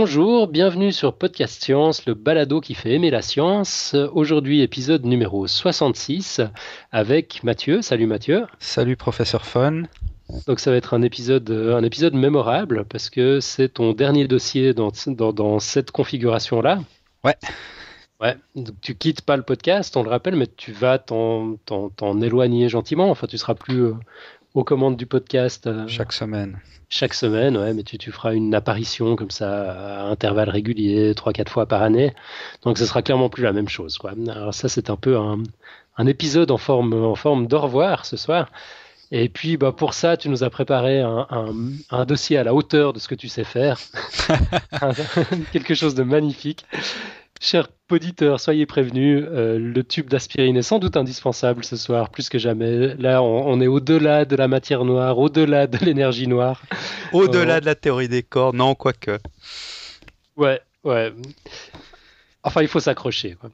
Bonjour, bienvenue sur Podcast Science, le balado qui fait aimer la science. Aujourd'hui, épisode numéro 66 avec Mathieu. Salut Mathieu. Salut professeur Fun. Donc ça va être un épisode mémorable parce que c'est ton dernier dossier dans cette configuration-là. Ouais, Ouais, donc tu quittes pas le podcast, on le rappelle, mais tu vas t'en éloigner gentiment. Enfin, tu seras plus aux commandes du podcast. chaque semaine. Chaque semaine, ouais, mais tu feras une apparition comme ça à intervalles réguliers, 3-4 fois par année. Donc ce sera clairement plus la même chose, quoi. Alors ça, c'est un peu un épisode en forme d'au revoir ce soir. Et puis bah, pour ça, tu nous as préparé un dossier à la hauteur de ce que tu sais faire. Quelque chose de magnifique. Chers auditeurs, soyez prévenus, le tube d'aspirine est sans doute indispensable ce soir, plus que jamais. Là, on est au-delà de la matière noire, au-delà de l'énergie noire. Euh, Au-delà de la théorie des corps, non, quoique. ouais, ouais. Enfin, il faut s'accrocher, quoi.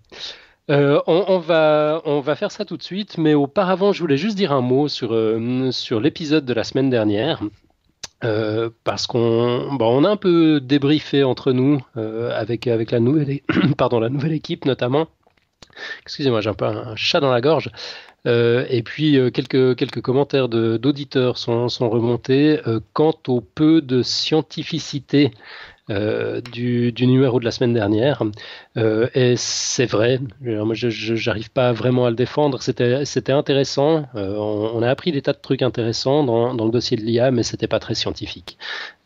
On va faire ça tout de suite, mais auparavant, je voulais juste dire un mot sur l'épisode de la semaine dernière. Parce qu'on a un peu débriefé entre nous avec la nouvelle, pardon, la nouvelle équipe notamment. Excusez-moi, j'ai un peu un chat dans la gorge. Et puis quelques commentaires d'auditeurs sont remontés quant au peu de scientificité du numéro de la semaine dernière. Et c'est vrai, moi j'arrive pas vraiment à le défendre. C'était intéressant. On a appris des tas de trucs intéressants dans le dossier de l'IA, mais c'était pas très scientifique.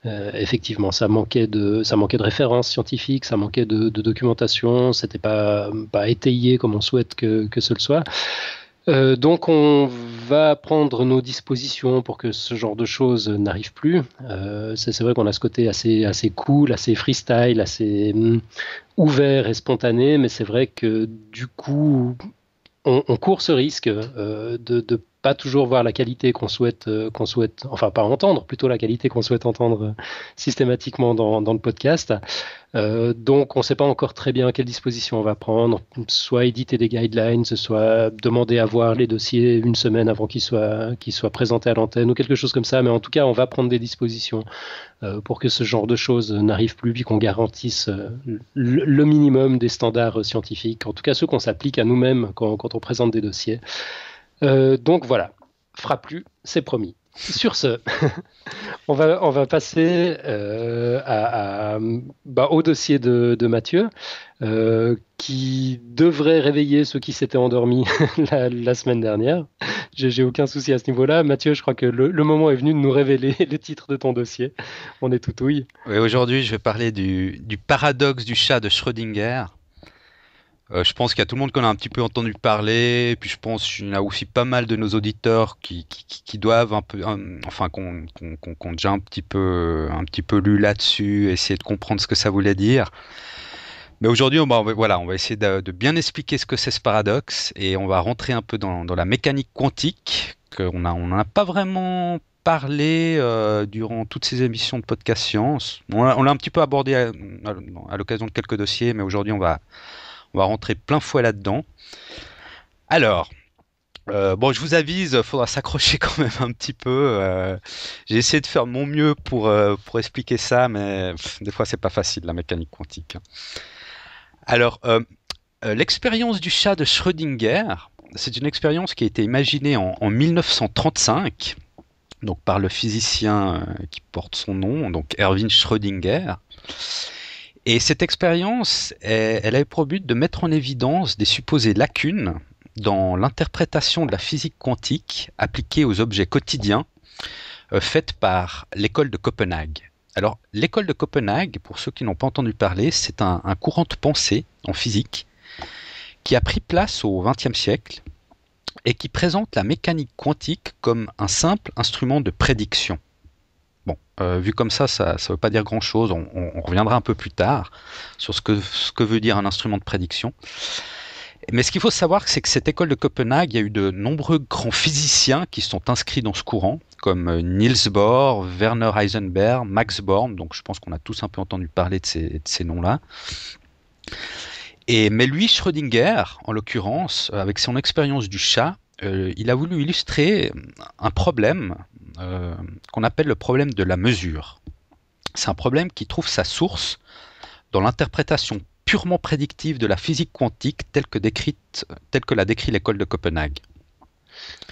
Effectivement, ça manquait de références scientifiques, ça manquait de documentation, c'était pas étayé comme on souhaite que ce le soit. Donc on va prendre nos dispositions pour que ce genre de choses n'arrive plus. C'est vrai qu'on a ce côté assez cool, assez freestyle, assez ouvert et spontané, mais c'est vrai que du coup on court ce risque de pas toujours voir la qualité qu'on souhaite, enfin pas entendre, plutôt la qualité qu'on souhaite entendre systématiquement dans le podcast. Donc, on ne sait pas encore très bien quelle disposition on va prendre, soit éditer des guidelines, soit demander à voir les dossiers une semaine avant qu'ils soient présentés à l'antenne ou quelque chose comme ça. Mais en tout cas, on va prendre des dispositions pour que ce genre de choses n'arrive plus, puis qu'on garantisse le minimum des standards scientifiques, en tout cas ceux qu'on s'applique à nous-mêmes quand on présente des dossiers. Donc voilà, fera plus, c'est promis. Sur ce, on va passer au dossier de Mathieu, qui devrait réveiller ceux qui s'étaient endormis la semaine dernière. J'ai aucun souci à ce niveau-là. Mathieu, je crois que le moment est venu de nous révéler le titre de ton dossier. On est tout ouïe. Oui, aujourd'hui, je vais parler du paradoxe du chat de Schrödinger. Je pense qu'il y a tout le monde qui en a un petit peu entendu parler, et puis je pense qu'il y en a aussi pas mal de nos auditeurs qui doivent un peu, enfin, qu'on déjà un petit peu lu là-dessus, essayer de comprendre ce que ça voulait dire. Mais aujourd'hui, on va essayer de bien expliquer ce que c'est ce paradoxe, et on va rentrer un peu dans la mécanique quantique, on n'en a pas vraiment parlé durant toutes ces émissions de podcast science. On l'a un petit peu abordé à l'occasion de quelques dossiers, mais aujourd'hui, on va rentrer plein fouet là-dedans. Alors, bon, je vous avise, faudra s'accrocher quand même un petit peu. J'ai essayé de faire de mon mieux pour expliquer ça, mais des fois, c'est pas facile, la mécanique quantique. Alors, l'expérience du chat de Schrödinger, c'est une expérience qui a été imaginée en 1935, donc par le physicien qui porte son nom, donc Erwin Schrödinger. Et cette expérience, elle avait pour but de mettre en évidence des supposées lacunes dans l'interprétation de la physique quantique appliquée aux objets quotidiens, faite par l'école de Copenhague. Alors, l'école de Copenhague, pour ceux qui n'ont pas entendu parler, c'est un courant de pensée en physique qui a pris place au XXe siècle et qui présente la mécanique quantique comme un simple instrument de prédiction. Bon, vu comme ça ne veut pas dire grand-chose. On reviendra un peu plus tard sur ce que veut dire un instrument de prédiction. Mais ce qu'il faut savoir, c'est que cette école de Copenhague, il y a eu de nombreux grands physiciens qui sont inscrits dans ce courant, comme Niels Bohr, Werner Heisenberg, Max Born. Donc je pense qu'on a tous un peu entendu parler de ces noms-là. Mais lui, Schrödinger, en l'occurrence, avec son expérience du chat, il a voulu illustrer un problème qu'on appelle le problème de la mesure. C'est un problème qui trouve sa source dans l'interprétation purement prédictive de la physique quantique telle que l'a décrit l'école de Copenhague.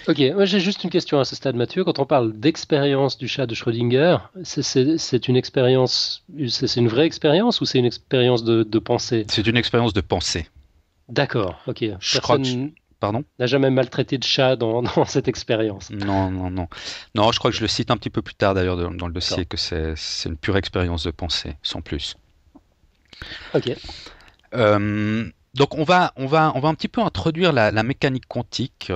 Ok, moi j'ai juste une question à ce stade, Mathieu. Quand on parle d'expérience du chat de Schrödinger, c'est une expérience, c'est une vraie expérience ou c'est une expérience de pensée? C'est une expérience de pensée. D'accord, ok. Je crois que... Personne Pardon? n'a jamais maltraité de chat dans cette expérience. Non, non, non. Non, je crois que je le cite un petit peu plus tard d'ailleurs dans le dossier, que c'est une pure expérience de pensée, sans plus. Ok. Donc on va un petit peu introduire la mécanique quantique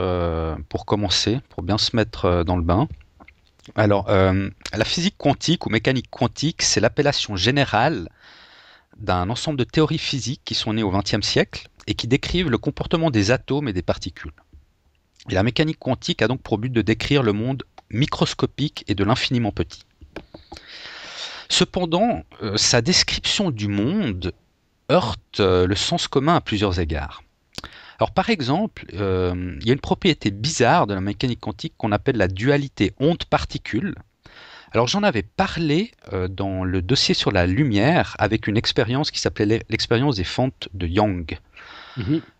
pour commencer, pour bien se mettre dans le bain. Alors, la physique quantique ou mécanique quantique, c'est l'appellation générale d'un ensemble de théories physiques qui sont nées au XXe siècle et qui décrivent le comportement des atomes et des particules. Et la mécanique quantique a donc pour but de décrire le monde microscopique et de l'infiniment petit. Cependant, sa description du monde heurte le sens commun à plusieurs égards. Alors par exemple, il y a une propriété bizarre de la mécanique quantique qu'on appelle la dualité onde-particule. Alors j'en avais parlé dans le dossier sur la lumière avec une expérience qui s'appelait l'expérience des fentes de Young.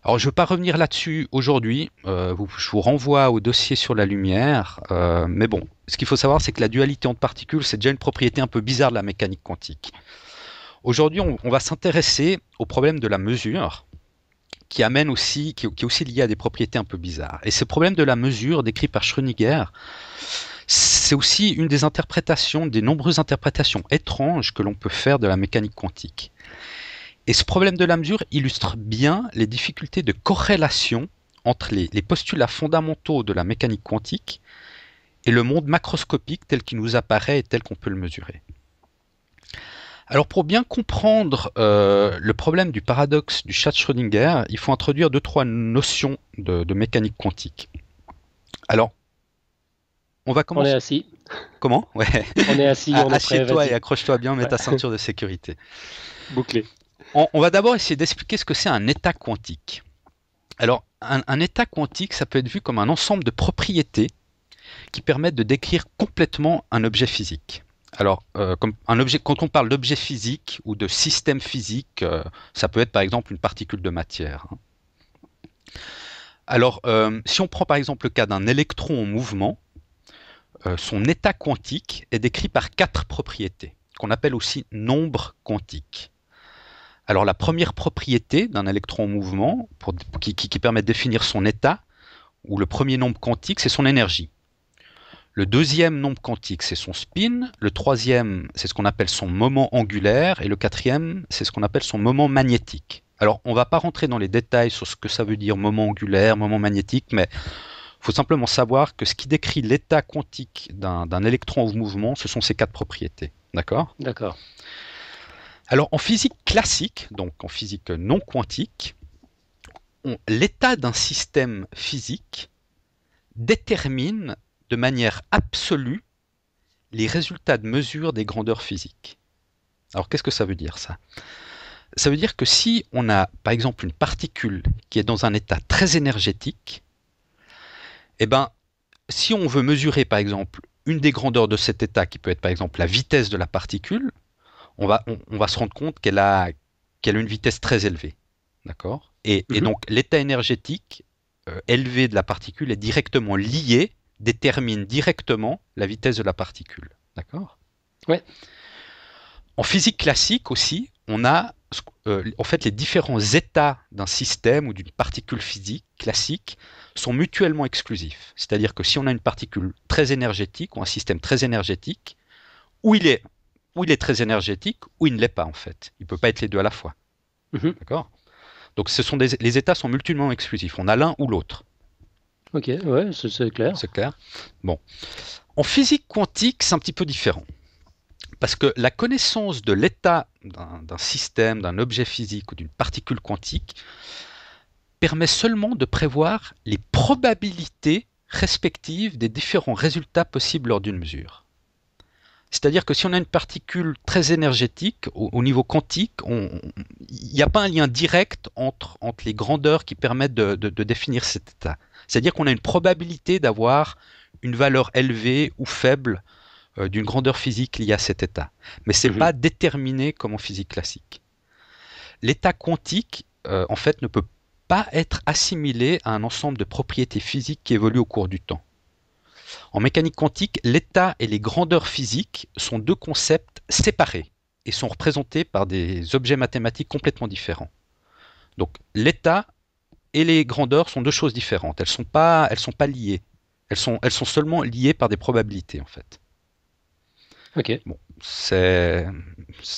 Alors je ne veux pas revenir là-dessus aujourd'hui, je vous renvoie au dossier sur la lumière, mais bon, ce qu'il faut savoir c'est que la dualité onde-particule c'est déjà une propriété un peu bizarre de la mécanique quantique. Aujourd'hui on va s'intéresser au problème de la mesure, qui est aussi lié à des propriétés un peu bizarres. Et ce problème de la mesure décrit par Schrödinger, c'est aussi une des nombreuses interprétations étranges que l'on peut faire de la mécanique quantique. Et ce problème de la mesure illustre bien les difficultés de corrélation entre les postulats fondamentaux de la mécanique quantique et le monde macroscopique tel qu'il nous apparaît et tel qu'on peut le mesurer. Alors pour bien comprendre le problème du paradoxe du chat de Schrödinger, il faut introduire 2-3 notions de mécanique quantique. Alors, on va commencer. On est assis. Comment? Ouais. On est assis, on est prêt. Assieds-toi vas-y. et accroche-toi bien, mets ta ceinture de sécurité. Bouclé. On va d'abord essayer d'expliquer ce que c'est un état quantique. Alors, un état quantique, ça peut être vu comme un ensemble de propriétés qui permettent de décrire complètement un objet physique. Alors, quand on parle d'objet physique ou de système physique, ça peut être par exemple une particule de matière. Alors, si on prend par exemple le cas d'un électron en mouvement, son état quantique est décrit par 4 propriétés, qu'on appelle aussi nombres quantiques. Alors, la première propriété d'un électron en mouvement, qui permet de définir son état, ou le premier nombre quantique, c'est son énergie. Le deuxième nombre quantique, c'est son spin. Le troisième, c'est ce qu'on appelle son moment angulaire. Et le quatrième, c'est ce qu'on appelle son moment magnétique. Alors, on ne va pas rentrer dans les détails sur ce que ça veut dire moment angulaire, moment magnétique, mais il faut simplement savoir que ce qui décrit l'état quantique d'un électron en mouvement, ce sont ces 4 propriétés. D'accord ? D'accord. Alors, en physique classique, donc en physique non quantique, l'état d'un système physique détermine de manière absolue les résultats de mesure des grandeurs physiques. Alors qu'est-ce que ça veut dire ça ? Ça veut dire que si on a par exemple une particule qui est dans un état très énergétique, eh ben, si on veut mesurer par exemple une des grandeurs de cet état qui peut être par exemple la vitesse de la particule, on va se rendre compte qu'elle a une vitesse très élevée. D'accord ? Et donc l'état énergétique élevé de la particule est directement lié, détermine directement la vitesse de la particule. D'accord ? Ouais. En physique classique aussi, on a en fait les différents états d'un système ou d'une particule physique classique sont mutuellement exclusifs. C'est-à-dire que si on a une particule très énergétique ou un système très énergétique, où il est très énergétique ou il ne l'est pas en fait. Il ne peut pas être les deux à la fois. D'accord ? Donc les états sont mutuellement exclusifs. On a l'un ou l'autre. Ok, ouais, c'est clair. C'est clair. Bon. En physique quantique, c'est un petit peu différent. Parce que la connaissance de l'état d'un système, d'un objet physique ou d'une particule quantique permet seulement de prévoir les probabilités respectives des différents résultats possibles lors d'une mesure. C'est-à-dire que si on a une particule très énergétique, au niveau quantique, il n'y a pas un lien direct entre les grandeurs qui permettent de définir cet état. C'est-à-dire qu'on a une probabilité d'avoir une valeur élevée ou faible d'une grandeur physique liée à cet état. Mais c'est pas déterminé comme en physique classique. L'état quantique, en fait, ne peut pas être assimilé à un ensemble de propriétés physiques qui évoluent au cours du temps. En mécanique quantique, l'état et les grandeurs physiques sont deux concepts séparés et sont représentés par des objets mathématiques complètement différents. Donc l'état et les grandeurs sont deux choses différentes. Elles sont pas liées. Elles sont seulement liées par des probabilités en fait. Ok. Bon, c'est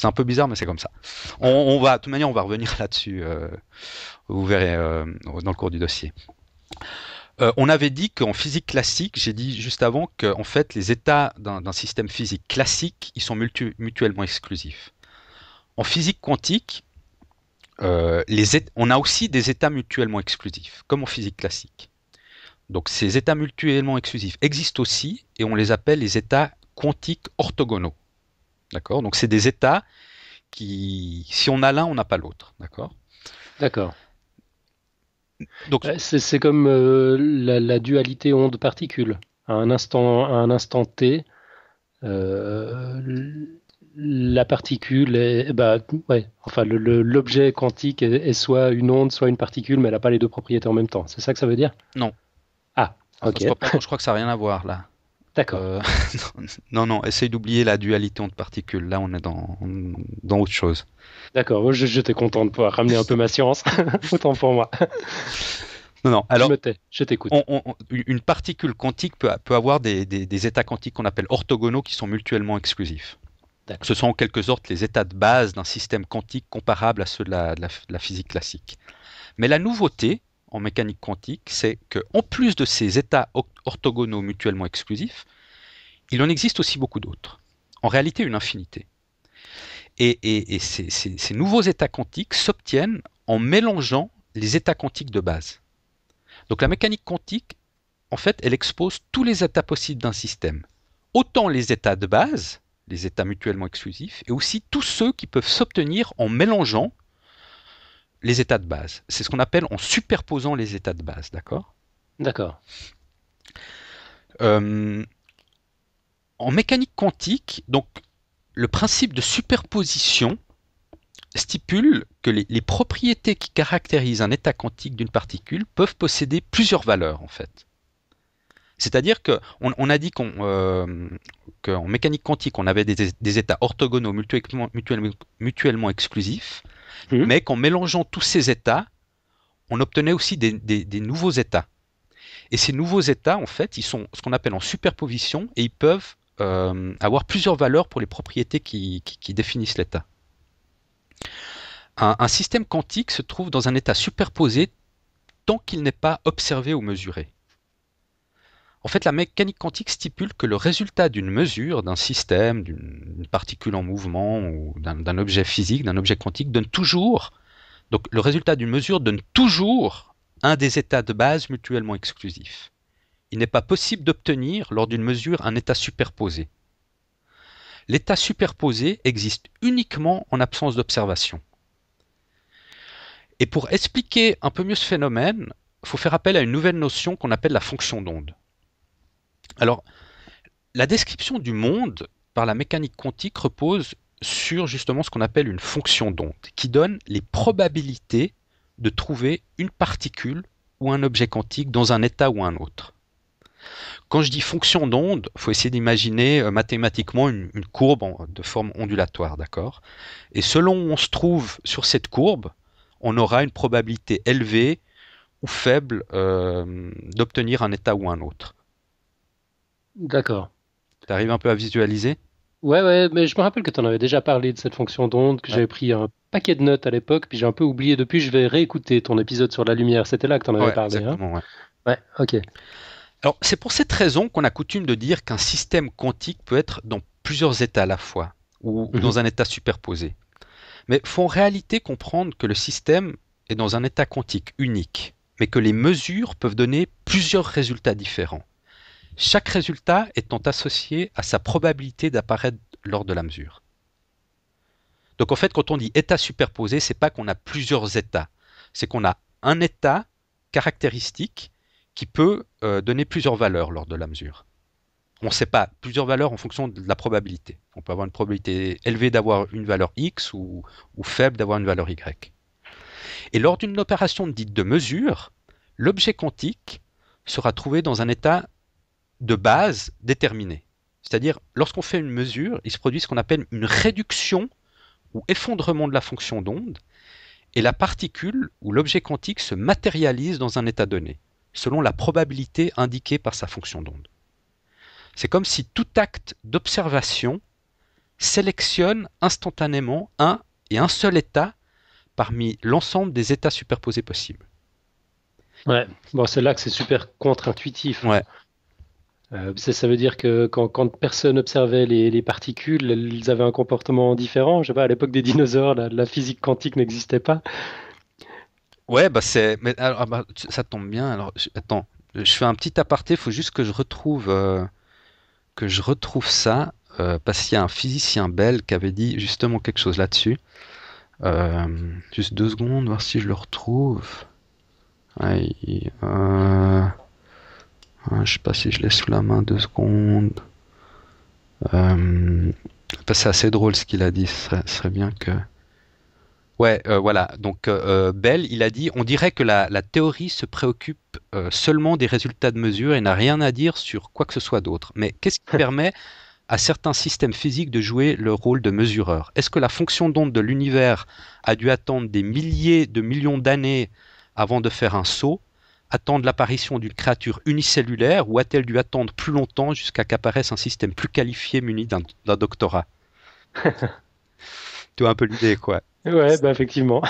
un peu bizarre, mais c'est comme ça. De toute manière, on va revenir là-dessus. Vous verrez dans le cours du dossier. On avait dit qu'en physique classique, j'ai dit juste avant que en fait, les états d'un système physique classique, ils sont mutuellement exclusifs. En physique quantique, on a aussi des états mutuellement exclusifs, comme en physique classique. Donc ces états mutuellement exclusifs existent aussi et on les appelle les états quantiques orthogonaux. D'accord ? Donc c'est des états qui, si on a l'un, on n'a pas l'autre. D'accord ? D'accord. Donc C'est comme la dualité onde-particule. À un instant T, la particule est, enfin l'objet quantique est soit une onde, soit une particule, mais elle n'a pas les deux propriétés en même temps. C'est ça que ça veut dire? non. Ah, ok. Je crois que ça n'a rien à voir là. D'accord. Non, essaye d'oublier la dualité onde-particule. Là, on est dans autre chose. D'accord, j'étais content de pouvoir ramener un peu ma science. Autant pour moi. Non. Alors, je me tais, je t'écoute. Une particule quantique peut avoir des états quantiques qu'on appelle orthogonaux qui sont mutuellement exclusifs. Ce sont en quelque sorte les états de base d'un système quantique comparable à ceux de la physique classique. Mais la nouveauté en mécanique quantique, c'est qu'en plus de ces états orthogonaux mutuellement exclusifs, il en existe aussi beaucoup d'autres. En réalité, une infinité. Et ces nouveaux états quantiques s'obtiennent en mélangeant les états quantiques de base. Donc la mécanique quantique, en fait, elle expose tous les états possibles d'un système. Autant les états de base, les états mutuellement exclusifs, et aussi tous ceux qui peuvent s'obtenir en mélangeant les états de base. C'est ce qu'on appelle en superposant les états de base, d'accord ? D'accord. En mécanique quantique, donc, le principe de superposition stipule que les propriétés qui caractérisent un état quantique d'une particule peuvent posséder plusieurs valeurs, en fait. C'est-à-dire qu'on a dit qu'en mécanique quantique, on avait des états orthogonaux mutuellement exclusifs, mais qu'en mélangeant tous ces états, on obtenait aussi des nouveaux états. Et ces nouveaux états, en fait, ils sont ce qu'on appelle en superposition et ils peuvent avoir plusieurs valeurs pour les propriétés qui définissent l'état. Un système quantique se trouve dans un état superposé tant qu'il n'est pas observé ou mesuré. En fait, la mécanique quantique stipule que le résultat d'une mesure, d'un système, d'une particule en mouvement ou d'un objet physique, d'un objet quantique, donc le résultat d'une mesure donne toujours un des états de base mutuellement exclusifs. Il n'est pas possible d'obtenir lors d'une mesure un état superposé. L'état superposé existe uniquement en absence d'observation. Et pour expliquer un peu mieux ce phénomène, il faut faire appel à une nouvelle notion qu'on appelle la fonction d'onde. Alors, la description du monde par la mécanique quantique repose sur justement ce qu'on appelle une fonction d'onde, qui donne les probabilités de trouver une particule ou un objet quantique dans un état ou un autre. Quand je dis fonction d'onde, il faut essayer d'imaginer mathématiquement une courbe de forme ondulatoire, d'accord ? Et selon où on se trouve sur cette courbe, on aura une probabilité élevée ou faible d'obtenir un état ou un autre. D'accord. Tu arrives un peu à visualiser ? Ouais, mais je me rappelle que tu en avais déjà parlé de cette fonction d'onde, que j'avais pris un paquet de notes à l'époque, puis j'ai un peu oublié depuis. Je vais réécouter ton épisode sur la lumière. C'était là que tu en avais parlé. Exactement, hein ? Ouais, ok. Alors, c'est pour cette raison qu'on a coutume de dire qu'un système quantique peut être dans plusieurs états à la fois, ou dans un état superposé. Mais il faut en réalité comprendre que le système est dans un état quantique unique, mais que les mesures peuvent donner plusieurs résultats différents. Chaque résultat étant associé à sa probabilité d'apparaître lors de la mesure. Donc en fait, quand on dit état superposé, c'est pas qu'on a plusieurs états, c'est qu'on a un état caractéristique qui peut donner plusieurs valeurs lors de la mesure. on ne sait pas, plusieurs valeurs en fonction de la probabilité. On peut avoir une probabilité élevée d'avoir une valeur X ou faible d'avoir une valeur Y. Et lors d'une opération dite de mesure, l'objet quantique sera trouvé dans un état de base déterminé. C'est-à-dire, lorsqu'on fait une mesure, il se produit ce qu'on appelle une réduction ou effondrement de la fonction d'onde, et la particule ou l'objet quantique se matérialise dans un état donné, selon la probabilité indiquée par sa fonction d'onde. C'est comme si tout acte d'observation sélectionne instantanément un et un seul état parmi l'ensemble des états superposés possibles. Ouais, bon, c'est là que c'est super contre-intuitif. Ouais. Ça veut dire que quand personne observait les particules, elles avaient un comportement différent. Je sais pas, à l'époque des dinosaures, la physique quantique n'existait pas. Ouais, bah c'est. Mais alors, ça tombe bien. Alors, attends, je fais un petit aparté. Il faut juste que je retrouve ça parce qu'il y a un physicien belge qui avait dit justement quelque chose là-dessus. Juste 2 secondes, voir si je le retrouve. Ouais, je sais pas si je l'ai sous la main, 2 secondes. C'est assez drôle ce qu'il a dit. Ce serait bien que. Ouais, voilà. Donc, Bell, il a dit, on dirait que la théorie se préoccupe seulement des résultats de mesure et n'a rien à dire sur quoi que ce soit d'autre. Mais qu'est-ce qui permet à certains systèmes physiques de jouer le rôle de mesureur? Est-ce que la fonction d'onde de l'univers a dû attendre des milliers de millions d'années avant de faire un saut, attendre l'apparition d'une créature unicellulaire, ou a-t-elle dû attendre plus longtemps jusqu'à qu'apparaisse un système plus qualifié muni d'un doctorat? Tu vois un peu l'idée, quoi. Ouais, bah effectivement.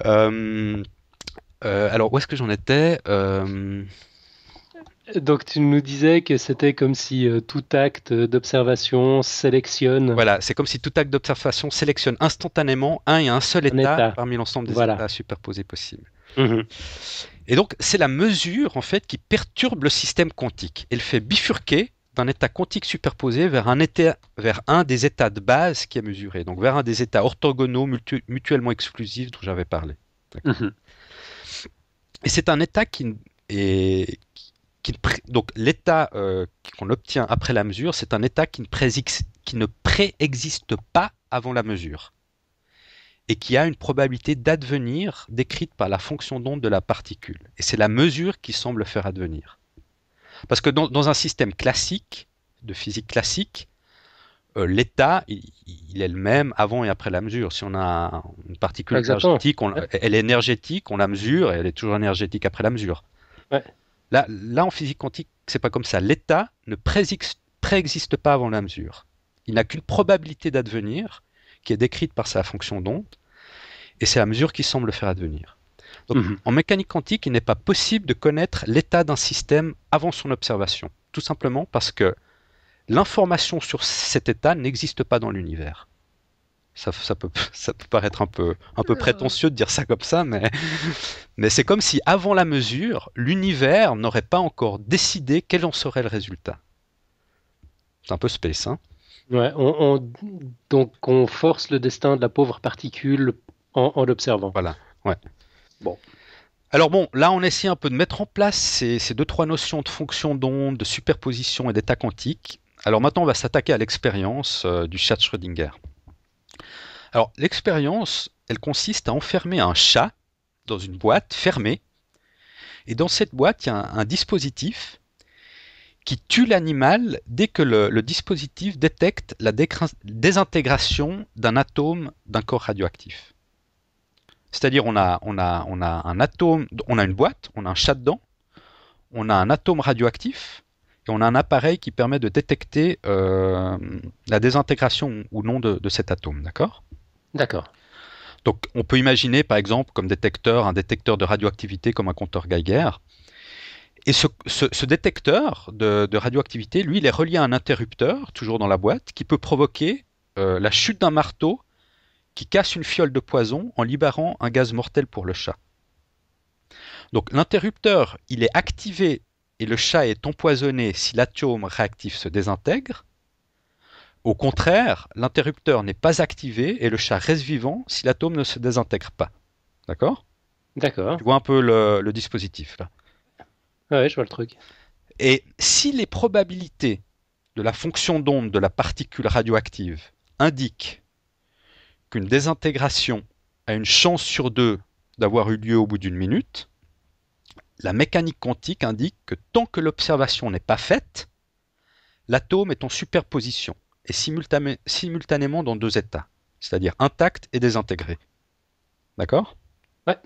Alors, où est-ce que j'en étais? Donc tu nous disais que c'était comme si tout acte d'observation sélectionne Voilà, c'est comme si tout acte d'observation sélectionne instantanément un et un seul un état état. parmi l'ensemble des Voilà. états superposés possibles. Mhm. Et donc, c'est la mesure, en fait, qui perturbe le système quantique. Elle fait bifurquer d'un état quantique superposé vers un des états de base qui est mesuré, donc vers un des états orthogonaux mutuellement exclusifs dont j'avais parlé. D'accord. Mhm. Et c'est un état donc l'état qu'on obtient après la mesure, c'est un état qui ne préexiste pas avant la mesure et qui a une probabilité d'advenir décrite par la fonction d'onde de la particule. Et c'est la mesure qui semble faire advenir. Parce que dans un système classique, de physique classique, l'état, il est le même avant et après la mesure. Si on a une particule Exactement. énergétique, Ouais. elle est énergétique, on la mesure, et elle est toujours énergétique après la mesure. Ouais. Là, en physique quantique, c'est pas comme ça. L'état ne préexiste pas avant la mesure. Il n'a qu'une probabilité d'advenir qui est décrite par sa fonction d'onde, et c'est la mesure qui semble le faire advenir. Donc, Mhm. en mécanique quantique, il n'est pas possible de connaître l'état d'un système avant son observation, tout simplement parce que l'information sur cet état n'existe pas dans l'univers. Ça peut paraître un peu prétentieux de dire ça comme ça, mais c'est comme si avant la mesure, l'univers n'aurait pas encore décidé quel en serait le résultat. C'est un peu space, hein? Ouais, donc on force le destin de la pauvre particule en l'observant. Voilà. Ouais. Bon. Alors bon, là on essaie un peu de mettre en place ces 2-3 notions de fonction d'onde, de superposition et d'état quantique. Alors maintenant on va s'attaquer à l'expérience du chat de Schrödinger. Alors l'expérience, elle consiste à enfermer un chat dans une boîte fermée, et dans cette boîte il y a un dispositif qui tue l'animal dès que le dispositif détecte la désintégration d'un atome d'un corps radioactif. C'est-à-dire on a un atome, on a une boîte, on a un chat dedans, on a un atome radioactif et on a un appareil qui permet de détecter la désintégration ou non de cet atome, d'accord? D'accord. Donc on peut imaginer par exemple comme détecteur un détecteur de radioactivité comme un compteur Geiger. Et ce détecteur de radioactivité, lui, il est relié à un interrupteur, toujours dans la boîte, qui peut provoquer la chute d'un marteau qui casse une fiole de poison en libérant un gaz mortel pour le chat. Donc l'interrupteur, il est activé et le chat est empoisonné si l'atome réactif se désintègre. Au contraire, l'interrupteur n'est pas activé et le chat reste vivant si l'atome ne se désintègre pas. D'accord? D'accord. Tu vois un peu le dispositif là. Ouais, je vois le truc. Et si les probabilités de la fonction d'onde de la particule radioactive indiquent qu'une désintégration a une chance sur 2 d'avoir eu lieu au bout d'une minute, la mécanique quantique indique que tant que l'observation n'est pas faite, l'atome est en superposition et simultanément dans 2 états, c'est-à-dire intact et désintégré. D'accord ? Ouais.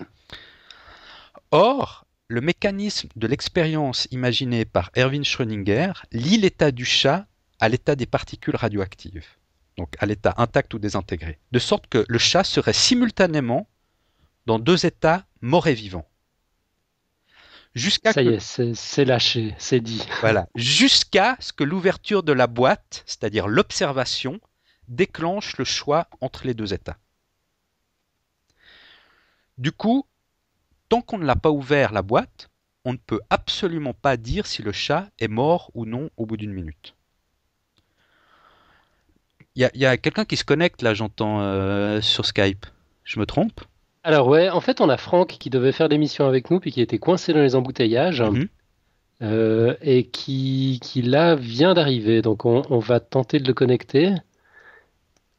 Or, le mécanisme de l'expérience imaginée par Erwin Schrödinger lie l'état du chat à l'état des particules radioactives, donc à l'état intact ou désintégré, de sorte que le chat serait simultanément dans 2 états mort et vivant. Ça y est, c'est lâché, c'est dit. Voilà, jusqu'à ce que l'ouverture de la boîte, c'est-à-dire l'observation, déclenche le choix entre les 2 états. Du coup, tant qu'on ne l'a pas ouvert la boîte, on ne peut absolument pas dire si le chat est mort ou non au bout d'une minute. Il y a quelqu'un qui se connecte là, j'entends sur Skype. Je me trompe ? Alors ouais, en fait, on a Franck qui devait faire l'émission avec nous, puis qui était coincé dans les embouteillages, et qui là vient d'arriver. Donc on va tenter de le connecter.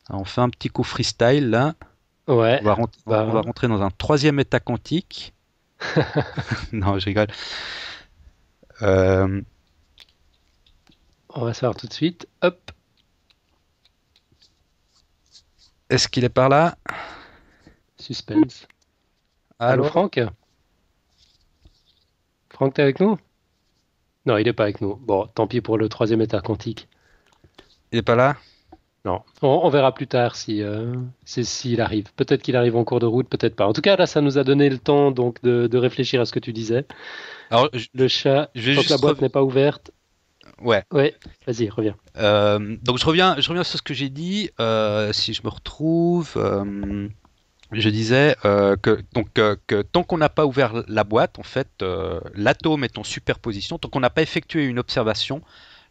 On fait un petit coup freestyle là. Ouais. On va rentrer dans un 3e état quantique. Non, je rigole. On va savoir tout de suite. Hop. Est-ce qu'il est par là ? Suspense. Allô Franck ? Franck, t'es avec nous ? Non, il n'est pas avec nous. Bon, tant pis pour le 3e état quantique. Il est pas là ? Non, on verra plus tard s'il arrive. Peut-être qu'il arrive en cours de route, peut-être pas. En tout cas, là, ça nous a donné le temps donc de réfléchir à ce que tu disais. Alors, le chat, tant que la boîte n'est pas ouverte. Ouais. Ouais, vas-y, reviens. Donc je reviens sur ce que j'ai dit. Si je me retrouve, je disais que tant qu'on n'a pas ouvert la boîte, en fait, l'atome est en superposition. Tant qu'on n'a pas effectué une observation,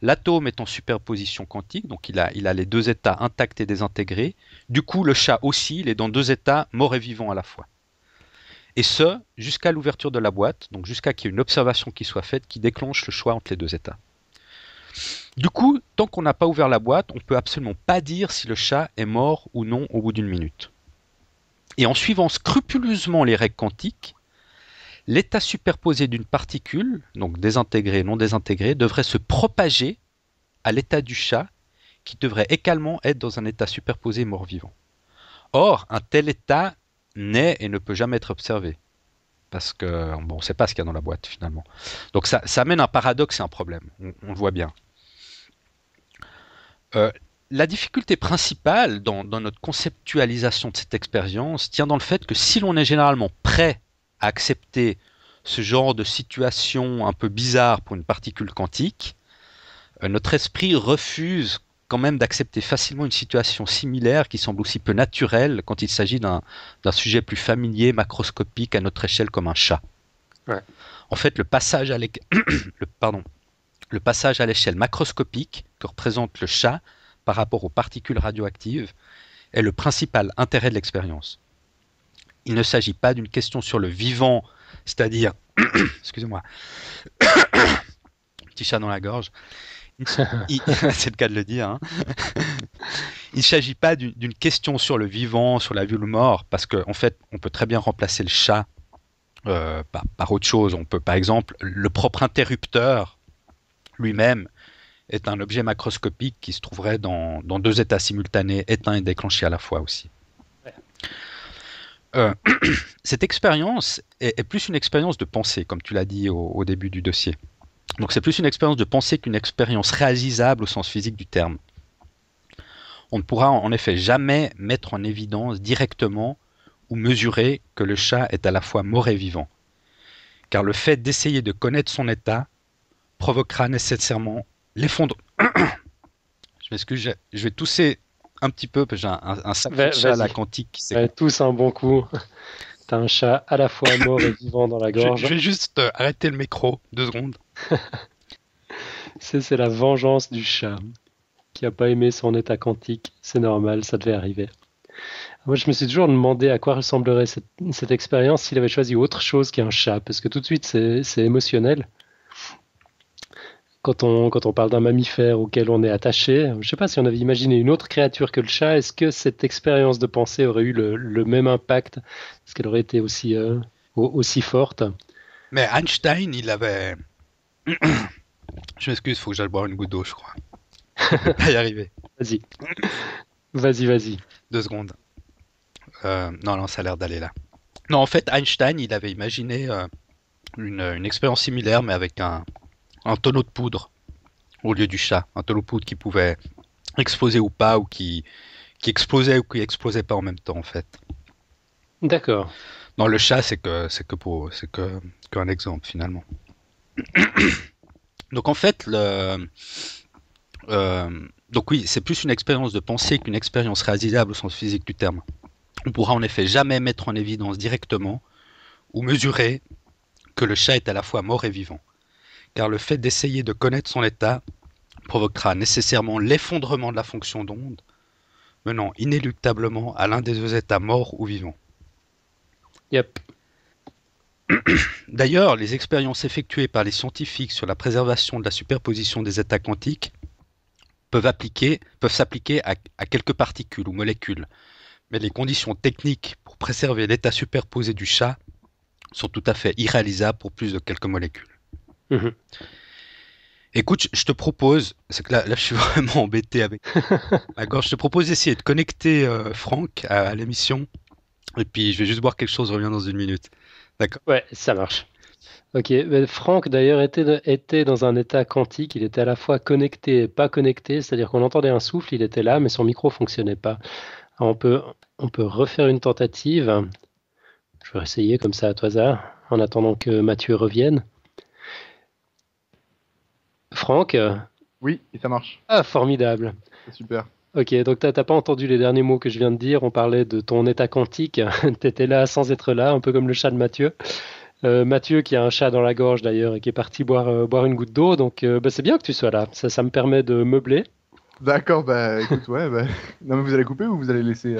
l'atome est en superposition quantique, donc il a les 2 états intacts et désintégrés. Du coup, le chat aussi, il est dans 2 états mort et vivant à la fois. Et ce, jusqu'à l'ouverture de la boîte, donc jusqu'à qu'il y ait une observation qui soit faite, qui déclenche le choix entre les 2 états. Du coup, tant qu'on n'a pas ouvert la boîte, on ne peut absolument pas dire si le chat est mort ou non au bout d'une minute. Et en suivant scrupuleusement les règles quantiques, l'état superposé d'une particule, donc désintégrée, non désintégrée, devrait se propager à l'état du chat, qui devrait également être dans un état superposé mort-vivant. Or, un tel état n'est et ne peut jamais être observé. Parce que, bon, on ne sait pas ce qu'il y a dans la boîte, finalement. Donc ça amène un paradoxe et un problème, on le voit bien. La difficulté principale dans notre conceptualisation de cette expérience tient dans le fait que si l'on est généralement prêt à accepter ce genre de situation un peu bizarre pour une particule quantique, notre esprit refuse quand même d'accepter facilement une situation similaire qui semble aussi peu naturelle quand il s'agit d'un sujet plus familier, macroscopique à notre échelle comme un chat. Ouais. En fait, le passage à l'échelle macroscopique que représente le chat par rapport aux particules radioactives est le principal intérêt de l'expérience. Il ne s'agit pas d'une question sur le vivant, c'est-à-dire, excusez-moi, petit chat dans la gorge, c'est le cas de le dire, hein. Il ne s'agit pas d'une question sur le vivant, sur la vie ou le mort, parce qu'en fait, on peut très bien remplacer le chat par autre chose. On peut, par exemple, le propre interrupteur lui-même est un objet macroscopique qui se trouverait dans 2 états simultanés, éteint et déclenché à la fois aussi. Cette expérience est plus une expérience de pensée, comme tu l'as dit au début du dossier. Donc c'est plus une expérience de pensée qu'une expérience réalisable au sens physique du terme. On ne pourra en effet jamais mettre en évidence directement ou mesurer que le chat est à la fois mort et vivant. Car le fait d'essayer de connaître son état provoquera nécessairement l'effondrement. Je m'excuse, je vais tousser un petit peu parce que j'ai un sacré chat à la quantique qui s'est... Tousse un bon coup. T'as un chat à la fois mort et vivant dans la gorge. Je vais juste arrêter le micro 2 secondes. C'est la vengeance du chat qui n'a pas aimé son état quantique. C'est normal, ça devait arriver. Moi, je me suis toujours demandé à quoi ressemblerait cette expérience s'il avait choisi autre chose qu'un chat, parce que tout de suite, c'est émotionnel. quand on parle d'un mammifère auquel on est attaché. Je ne sais pas si on avait imaginé une autre créature que le chat, est-ce que cette expérience de pensée aurait eu le même impact? Est-ce qu'elle aurait été aussi forte? Mais Einstein, il avait. Je m'excuse, faut que j'aille boire une goutte d'eau, je crois. Je vais pas y arriver. Vas-y, vas-y. 2 secondes. Non, ça a l'air d'aller là. Non, en fait, Einstein, il avait imaginé une expérience similaire, mais avec un tonneau de poudre au lieu du chat. Un tonneau de poudre qui pouvait exploser ou pas, ou qui explosait ou qui explosait pas en même temps, en fait. D'accord. Non, le chat, c'est qu'un exemple, finalement. Donc, en fait, donc oui, c'est plus une expérience de pensée qu'une expérience réalisable au sens physique du terme. On pourra en effet jamais mettre en évidence directement ou mesurer que le chat est à la fois mort et vivant. Car le fait d'essayer de connaître son état provoquera nécessairement l'effondrement de la fonction d'onde, menant inéluctablement à l'un des deux états morts ou vivants. Yep. D'ailleurs, les expériences effectuées par les scientifiques sur la préservation de la superposition des états quantiques peuvent s'appliquer à quelques particules ou molécules, mais les conditions techniques pour préserver l'état superposé du chat sont tout à fait irréalisables pour plus de quelques molécules. Mhm. Écoute, je te propose, c'est que là je suis vraiment embêté avec ma gorge, je te propose d'essayer de connecter Franck à l'émission, et puis je vais juste boire quelque chose, je reviens dans 1 minute. D'accord? Ouais, ça marche. Ok, ben, Franck d'ailleurs était dans un état quantique, il était à la fois connecté et pas connecté, c'est-à-dire qu'on entendait un souffle, il était là, mais son micro fonctionnait pas. Alors, on peut refaire une tentative. Je vais essayer comme ça à tout hasard, en attendant que Mathieu revienne. Franck, Oui, et ça marche. ah, formidable. C'est super. Ok, donc t'as pas entendu les derniers mots que je viens de dire, on parlait de ton état quantique, t'étais là sans être là, un peu comme le chat de Mathieu. Mathieu qui a un chat dans la gorge d'ailleurs et qui est parti boire une goutte d'eau, donc bah, c'est bien que tu sois là, ça me permet de meubler. D'accord, bah écoute, ouais, bah... Non mais vous allez couper ou vous allez laisser...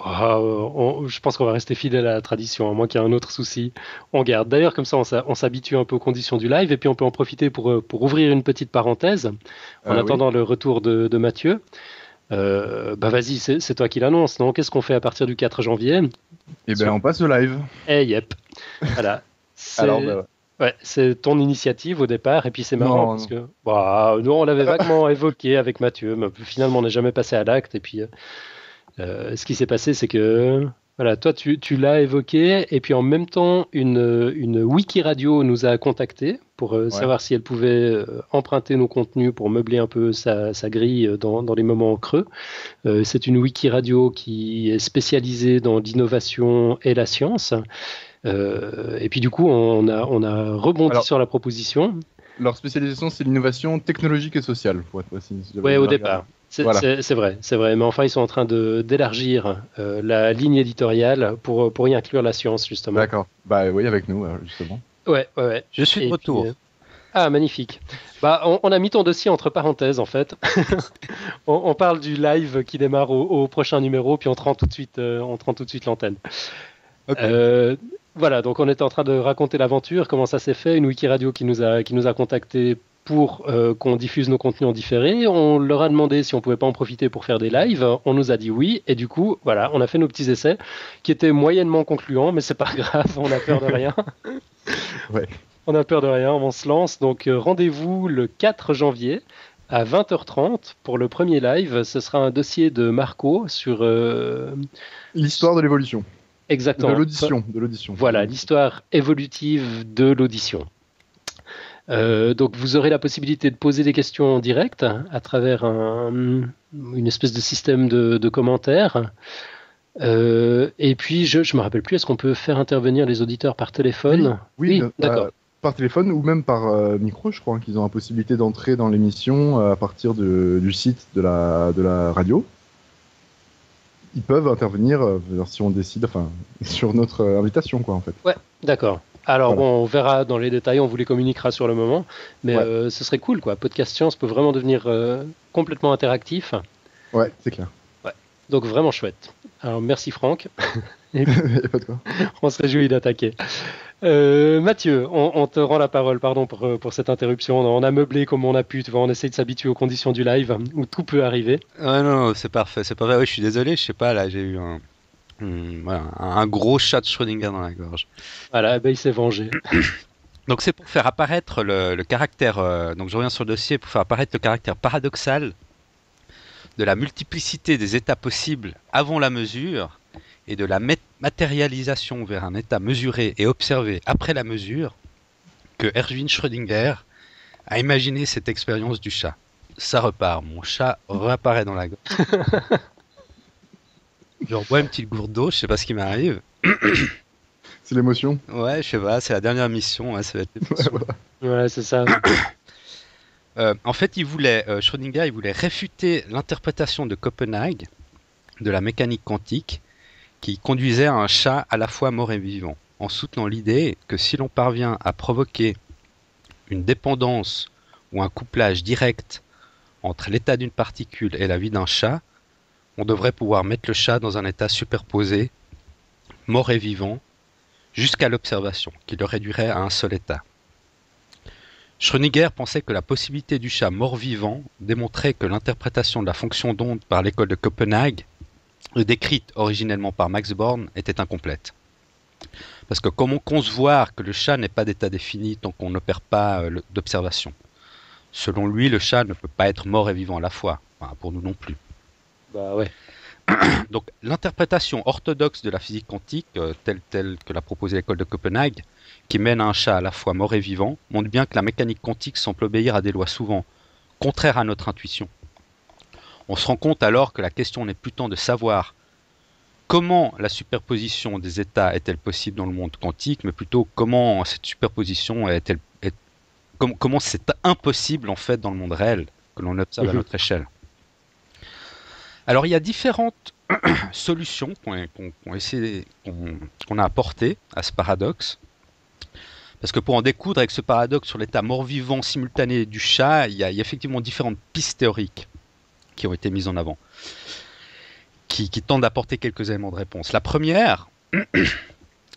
Je pense qu'on va rester fidèle à la tradition, à moins qu'il y ait un autre souci. On garde. D'ailleurs, comme ça, on s'habitue un peu aux conditions du live et puis on peut en profiter pour ouvrir une petite parenthèse en oui. attendant le retour de Mathieu. Bah vas-y, c'est toi qui l'annonce, non? Qu'est-ce qu'on fait à partir du 4 janvier? Eh ben, on passe au live. Eh, yep. Voilà. Alors, bah, Ouais, c'est ton initiative au départ, et puis c'est marrant Non, parce que bah, nous on l'avait vaguement évoqué avec Mathieu, mais finalement on n'est jamais passé à l'acte. Et puis ce qui s'est passé, c'est que voilà, toi tu l'as évoqué, et puis en même temps une wiki radio nous a contactés pour savoir si elle pouvait emprunter nos contenus pour meubler un peu sa grille dans les moments creux. C'est une wiki radio qui est spécialisée dans l'innovation et la science. Et puis du coup, on a rebondi sur la proposition. Leur spécialisation, c'est l'innovation technologique et sociale, pour être précis. Oui, au départ. C'est vrai. Mais enfin, ils sont en train d'élargir la ligne éditoriale pour y inclure la science, justement. D'accord. Bah oui, avec nous, justement. Ouais. Je suis de retour. Ah, magnifique. Bah, on a mis ton dossier entre parenthèses, en fait. on parle du live qui démarre au prochain numéro, puis on te rend tout de suite l'antenne. Okay. Voilà, donc on était en train de raconter l'aventure, comment ça s'est fait, une wiki radio qui nous a contactés pour qu'on diffuse nos contenus en différé. On leur a demandé si on pouvait pas en profiter pour faire des lives. On nous a dit oui, et du coup, voilà, on a fait nos petits essais qui étaient moyennement concluants, mais c'est pas grave, on a peur de rien. Ouais. On a peur de rien, on se lance. Donc rendez-vous le 4 janvier à 20h30 pour le premier live. Ce sera un dossier de Marco sur l'histoire de l'évolution. Exactement. De l'audition. Voilà, l'histoire évolutive de l'audition. Donc vous aurez la possibilité de poser des questions en direct à travers une espèce de système de commentaires. Et puis je me rappelle plus, est-ce qu'on peut faire intervenir les auditeurs par téléphone? Oui, d'accord. Par téléphone ou même par micro, je crois qu'ils ont la possibilité d'entrer dans l'émission à partir du site de la radio. Ils peuvent intervenir si on décide, sur notre invitation, quoi, en fait. Ouais, d'accord. Alors voilà. Bon, on verra dans les détails, on vous les communiquera sur le moment, mais ce serait cool, quoi. Podcast Science peut vraiment devenir complètement interactif. Ouais, c'est clair. Ouais. Donc vraiment chouette. Alors merci Franck. Et puis, pas de quoi. On se réjouit d'attaquer. Mathieu, on te rend la parole, pardon pour cette interruption. On a meublé comme on a pu, tu vois, on essaie de s'habituer aux conditions du live où tout peut arriver. Ah non, c'est parfait, c'est parfait. Oui, je suis désolé, je sais pas, là, j'ai eu voilà, un gros chat de Schrödinger dans la gorge. Voilà, ben, il s'est vengé. Donc c'est pour faire apparaître le caractère, donc je reviens sur le dossier, pour faire apparaître le caractère paradoxal de la multiplicité des états possibles avant la mesure et de la matérialisation vers un état mesuré et observé après la mesure que Erwin Schrödinger a imaginé cette expérience du chat. Ça repart, mon chat réapparaît dans la gorge. Je rebois une petite gourde d'eau, je sais pas ce qui m'arrive. C'est l'émotion. Ouais, je sais pas, c'est la dernière mission, ouais, ça va être l'émotion. Ouais, c'est ça. En fait, Schrödinger, il voulait réfuter l'interprétation de Copenhague de la mécanique quantique qui conduisait à un chat à la fois mort et vivant, en soutenant l'idée que si l'on parvient à provoquer une dépendance ou un couplage direct entre l'état d'une particule et la vie d'un chat, on devrait pouvoir mettre le chat dans un état superposé, mort et vivant, jusqu'à l'observation, qui le réduirait à un seul état. Schrödinger pensait que la possibilité du chat mort-vivant démontrait que l'interprétation de la fonction d'onde par l'école de Copenhague, décrite originellement par Max Born, était incomplète. Parce que comment concevoir que le chat n'est pas d'état défini tant qu'on n'opère pas d'observation? Selon lui, le chat ne peut pas être mort et vivant à la fois. Enfin, pour nous non plus. Bah ouais. Donc l'interprétation orthodoxe de la physique quantique, telle que l'a proposée l'école de Copenhague, qui mène à un chat à la fois mort et vivant, montre bien que la mécanique quantique semble obéir à des lois souvent contraires à notre intuition. On se rend compte alors que la question n'est plus tant de savoir comment la superposition des états est-elle possible dans le monde quantique, mais plutôt comment cette superposition comment c'est impossible en fait dans le monde réel que l'on observe à notre échelle. Alors il y a différentes solutions qu'on a apportées à ce paradoxe. Parce que pour en découdre avec ce paradoxe sur l'état mort-vivant simultané du chat, il y a effectivement différentes pistes théoriques qui ont été mises en avant, qui tentent d'apporter quelques éléments de réponse. La première,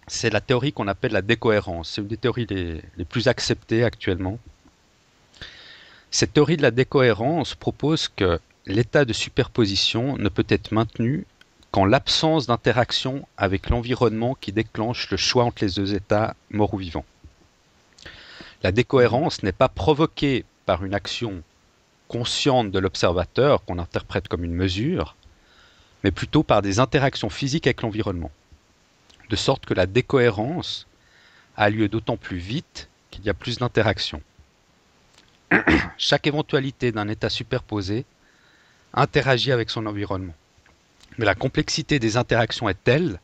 c'est la théorie qu'on appelle la décohérence. C'est une des théories les plus acceptées actuellement. Cette théorie de la décohérence propose que l'état de superposition ne peut être maintenu qu'en l'absence d'interaction avec l'environnement qui déclenche le choix entre les deux états, mort ou vivant. La décohérence n'est pas provoquée par une action consciente de l'observateur qu'on interprète comme une mesure, mais plutôt par des interactions physiques avec l'environnement. De sorte que la décohérence a lieu d'autant plus vite qu'il y a plus d'interactions. Chaque éventualité d'un état superposé interagit avec son environnement. Mais la complexité des interactions est telle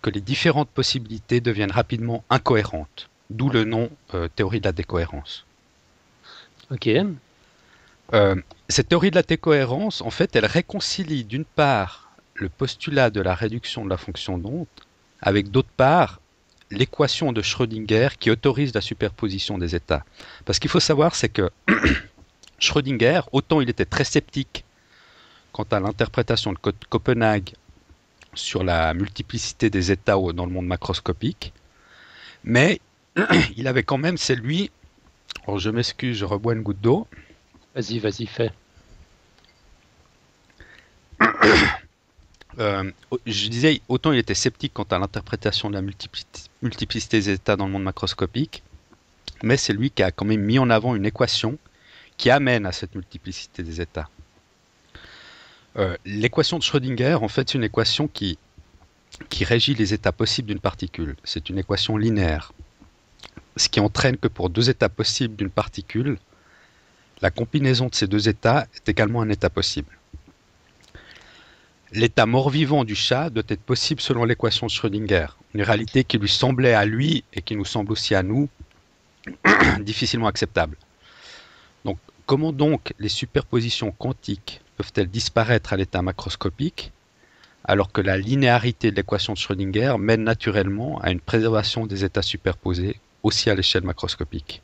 que les différentes possibilités deviennent rapidement incohérentes. D'où le nom théorie de la décohérence. Ok. Cette théorie de la décohérence, en fait, elle réconcilie d'une part le postulat de la réduction de la fonction d'onde avec d'autre part l'équation de Schrödinger qui autorise la superposition des états. Parce qu'il faut savoir, c'est que Schrödinger, autant il était très sceptique quant à l'interprétation de Copenhague sur la multiplicité des états dans le monde macroscopique, mais il avait quand même, c'est lui, alors je m'excuse, je rebois une goutte d'eau. Vas-y, fais. Je disais, autant il était sceptique quant à l'interprétation de la multiplicité des états dans le monde macroscopique, mais c'est lui qui a quand même mis en avant une équation qui amène à cette multiplicité des états. L'équation de Schrödinger, en fait, c'est une équation qui régit les états possibles d'une particule. C'est une équation linéaire. Ce qui entraîne que pour deux états possibles d'une particule, la combinaison de ces deux états est également un état possible. L'état mort-vivant du chat doit être possible selon l'équation de Schrödinger, une réalité qui lui semblait à lui et qui nous semble aussi à nous difficilement acceptable. Donc, comment donc les superpositions quantiques peuvent-elles disparaître à l'état macroscopique alors que la linéarité de l'équation de Schrödinger mène naturellement à une préservation des états superposés aussi à l'échelle macroscopique.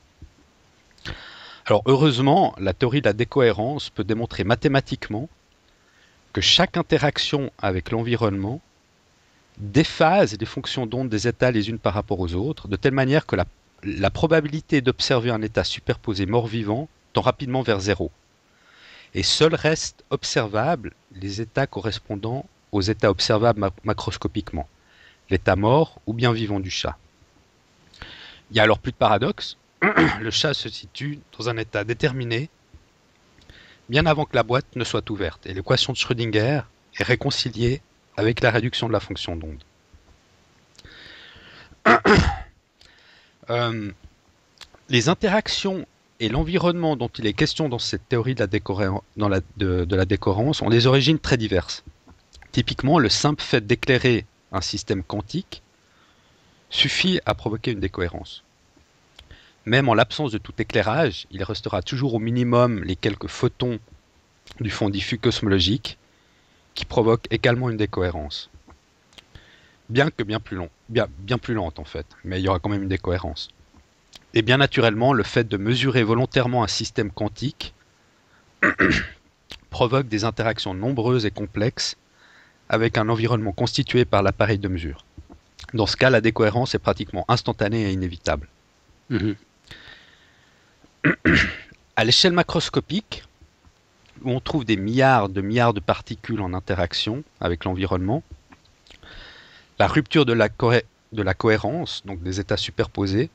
Alors heureusement, la théorie de la décohérence peut démontrer mathématiquement que chaque interaction avec l'environnement déphase les fonctions d'onde des états les unes par rapport aux autres, de telle manière que la probabilité d'observer un état superposé mort-vivant tend rapidement vers zéro. Et seuls restent observables les états correspondant aux états observables macroscopiquement, l'état mort ou bien vivant du chat. Il y a alors plus de paradoxe, le chat se situe dans un état déterminé bien avant que la boîte ne soit ouverte, et l'équation de Schrödinger est réconciliée avec la réduction de la fonction d'onde. Les interactions et l'environnement dont il est question dans cette théorie de la décohérence ont des origines très diverses. Typiquement, le simple fait d'éclairer un système quantique suffit à provoquer une décohérence. Même en l'absence de tout éclairage, il restera toujours au minimum les quelques photons du fond diffus cosmologique qui provoquent également une décohérence. Bien que bien plus lente en fait, mais il y aura quand même une décohérence. Et bien naturellement, le fait de mesurer volontairement un système quantique provoque des interactions nombreuses et complexes avec un environnement constitué par l'appareil de mesure. Dans ce cas, la décohérence est pratiquement instantanée et inévitable. À l'échelle macroscopique, où on trouve des milliards de particules en interaction avec l'environnement, la rupture de la cohérence, donc des états superposés,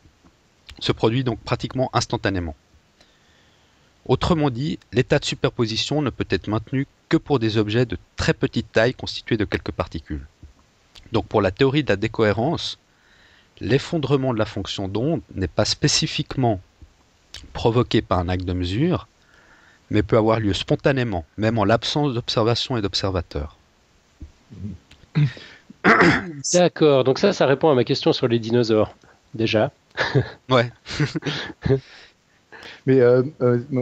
se produit donc pratiquement instantanément. Autrement dit, l'état de superposition ne peut être maintenu que pour des objets de très petite taille constitués de quelques particules. Donc pour la théorie de la décohérence, l'effondrement de la fonction d'onde n'est pas spécifiquement provoqué par un acte de mesure, mais peut avoir lieu spontanément, même en l'absence d'observation et d'observateur. D'accord, donc ça répond à ma question sur les dinosaures, déjà. Ouais. Mais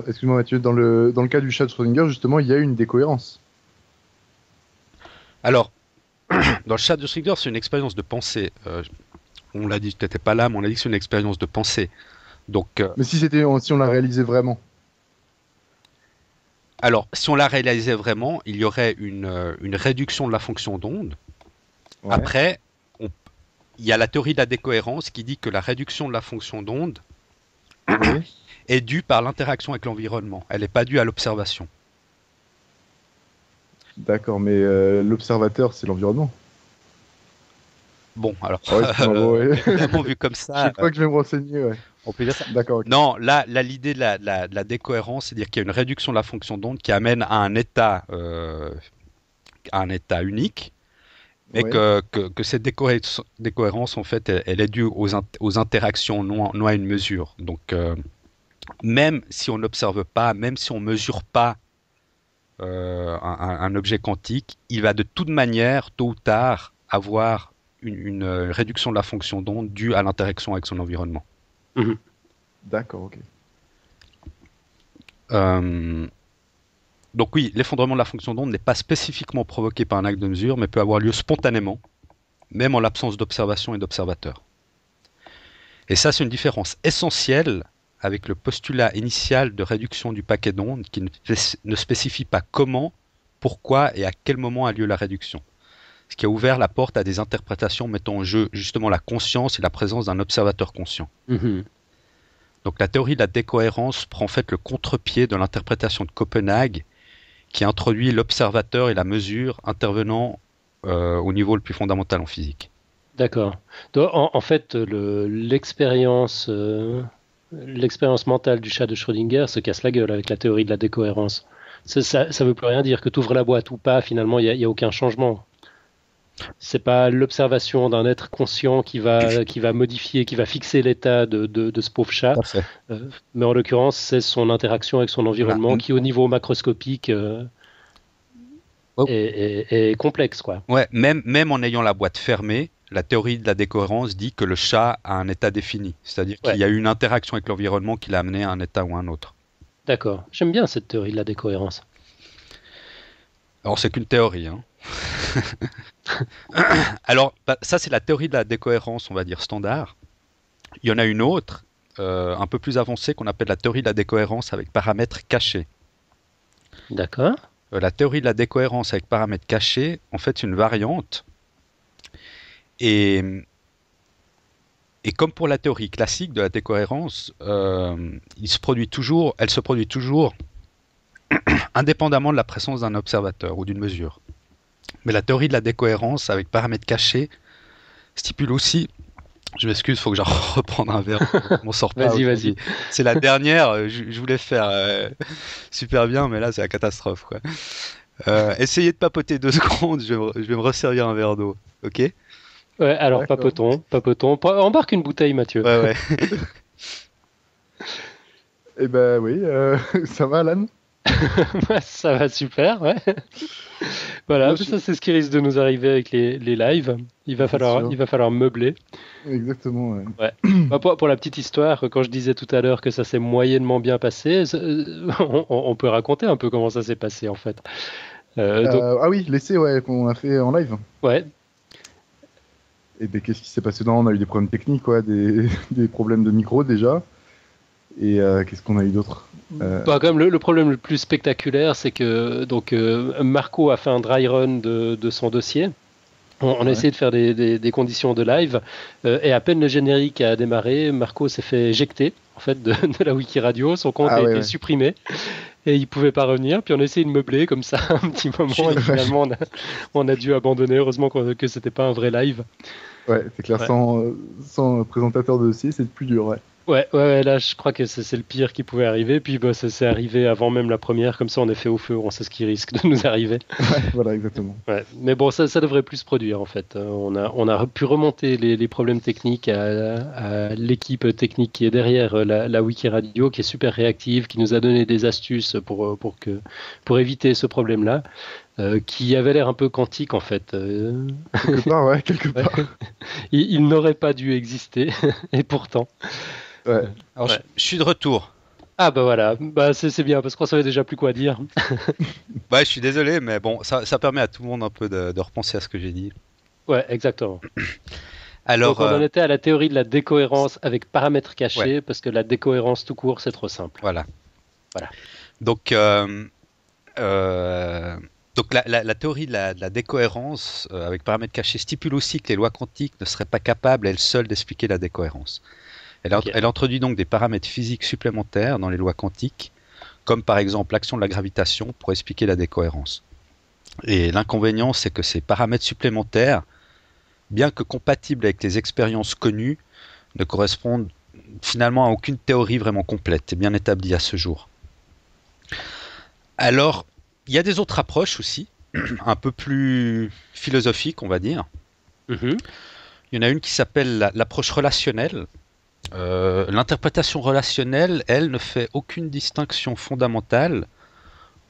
excuse-moi Mathieu, dans le cas du chat de Schrödinger, justement, il y a une décohérence. Alors, dans le chat de Schrödinger, c'est une expérience de pensée. On l'a dit, tu n'étais pas là, mais on a dit que c'est une expérience de pensée. Donc, mais si on l'a réalisé vraiment. Alors, si on la réalisait vraiment, il y aurait une réduction de la fonction d'onde. Ouais. Après, il y a la théorie de la décohérence qui dit que la réduction de la fonction d'onde est due par l'interaction avec l'environnement. Elle n'est pas due à l'observation. D'accord, mais l'observateur, c'est l'environnement. Bon, alors, ouais, vu comme ça... Je crois que je vais me renseigner, ouais. On peut dire ça. D'accord. Okay. Non, là l'idée de la décohérence, c'est-à-dire qu'il y a une réduction de la fonction d'onde qui amène à un état unique, mais que cette décohérence, en fait, elle est due aux interactions, non à une mesure. Donc, même si on n'observe pas, même si on ne mesure pas un objet quantique, il va de toute manière, tôt ou tard, avoir une réduction de la fonction d'onde due à l'interaction avec son environnement. Mmh. D'accord, ok. Donc oui, l'effondrement de la fonction d'onde n'est pas spécifiquement provoqué par un acte de mesure, mais peut avoir lieu spontanément, même en l'absence d'observation et d'observateur. Et ça, c'est une différence essentielle avec le postulat initial de réduction du paquet d'ondes qui ne spécifie pas comment, pourquoi et à quel moment a lieu la réduction. Ce qui a ouvert la porte à des interprétations mettant en jeu justement la conscience et la présence d'un observateur conscient. Donc la théorie de la décohérence prend en fait le contre-pied de l'interprétation de Copenhague qui introduit l'observateur et la mesure intervenant au niveau le plus fondamental en physique. D'accord. Donc, en fait, l'expérience mentale du chat de Schrödinger se casse la gueule avec la théorie de la décohérence. Ça veut plus rien dire que tu ouvres la boîte ou pas, finalement, il y a aucun changement. C'est pas l'observation d'un être conscient qui va modifier, qui va fixer l'état de ce pauvre chat, mais en l'occurrence, c'est son interaction avec son environnement qui, au niveau macroscopique, est complexe, quoi. Ouais, même en ayant la boîte fermée, la théorie de la décohérence dit que le chat a un état défini, c'est-à-dire qu'il y a eu une interaction avec l'environnement qui l'a amené à un état ou à un autre. D'accord, j'aime bien cette théorie de la décohérence. Alors c'est qu'une théorie, hein. Alors, ça c'est la théorie de la décohérence, on va dire standard. Il y en a une autre, un peu plus avancée, qu'on appelle la théorie de la décohérence avec paramètres cachés. D'accord. La théorie de la décohérence avec paramètres cachés, en fait, c'est une variante Et, et comme pour la théorie classique de la décohérence, elle se produit toujours indépendamment de la présence d'un observateur ou d'une mesure. Mais la théorie de la décohérence avec paramètres cachés stipule aussi, je m'excuse, il faut que j'en reprenne un verre, on s'en reparle Vas-y, aujourd'hui. C'est la dernière, je voulais faire super bien, mais là c'est la catastrophe, quoi. Essayez de papoter 2 secondes, je vais me resservir un verre d'eau, ok? Ouais, alors D'accord. papotons. Embarque une bouteille, Mathieu. Ouais. Eh ben oui, ça va, Alan? Ouais, ça va super, ouais. Voilà, Moi, ça c'est ce qui risque de nous arriver avec les lives. Il va sûr. falloir meubler. Exactement, ouais. Ouais. Bah, pour la petite histoire, quand je disais tout à l'heure que ça s'est moyennement bien passé, on peut raconter un peu comment ça s'est passé en fait. Donc, Ah oui, l'essai, ouais, qu'on a fait en live. ouais. Et ben, qu'est-ce qui s'est passé dedans? On a eu des problèmes techniques, quoi, des problèmes de micro déjà. Et qu'est-ce qu'on a eu d'autre? Bah, quand même, le problème le plus spectaculaire, c'est que donc Marco a fait un dry run de son dossier. On a Ouais. essayé de faire des conditions de live et à peine le générique a démarré, Marco s'est fait éjecter en fait de la wiki radio, son compte Ah a ouais, été ouais. supprimé et il pouvait pas revenir. Puis on a essayé de meubler comme ça un petit moment et finalement on a dû abandonner. Heureusement que c'était pas un vrai live. Ouais, c'est clair, Ouais. sans présentateur de dossier, c'est plus dur, ouais. Ouais, là je crois que c'est le pire qui pouvait arriver. Puis bah, ça s'est arrivé avant même la première, comme ça on est fait au feu, on sait ce qui risque de nous arriver. Ouais, voilà, exactement. Ouais. Mais bon, ça devrait plus se produire en fait. On a pu remonter les problèmes techniques à l'équipe technique qui est derrière la Wiki Radio, qui est super réactive, qui nous a donné des astuces pour éviter ce problème-là, qui avait l'air un peu quantique en fait. Quelque part, ouais, quelque Ouais. part. Il n'aurait pas dû exister, et pourtant. Ouais. Alors Ouais. je suis de retour. Ah bah voilà, bah c'est bien parce qu'on savait déjà plus quoi dire. Ouais, je suis désolé, mais bon, ça permet à tout le monde un peu de repenser à ce que j'ai dit. Ouais, exactement. Donc Alors, on en était à la théorie de la décohérence avec paramètres cachés, ouais, parce que la décohérence tout court, c'est trop simple. voilà. Voilà. Donc, donc la théorie de la décohérence avec paramètres cachés stipule aussi que les lois quantiques ne seraient pas capables elles seules d'expliquer la décohérence. Ok. Elle introduit donc des paramètres physiques supplémentaires dans les lois quantiques, comme par exemple l'action de la gravitation pour expliquer la décohérence. Et l'inconvénient, c'est que ces paramètres supplémentaires, bien que compatibles avec les expériences connues, ne correspondent finalement à aucune théorie vraiment complète et bien établie à ce jour. Alors, il y a des autres approches aussi, un peu plus philosophiques, on va dire. Mhm. Il y en a une qui s'appelle l'approche relationnelle. L'interprétation relationnelle, elle, ne fait aucune distinction fondamentale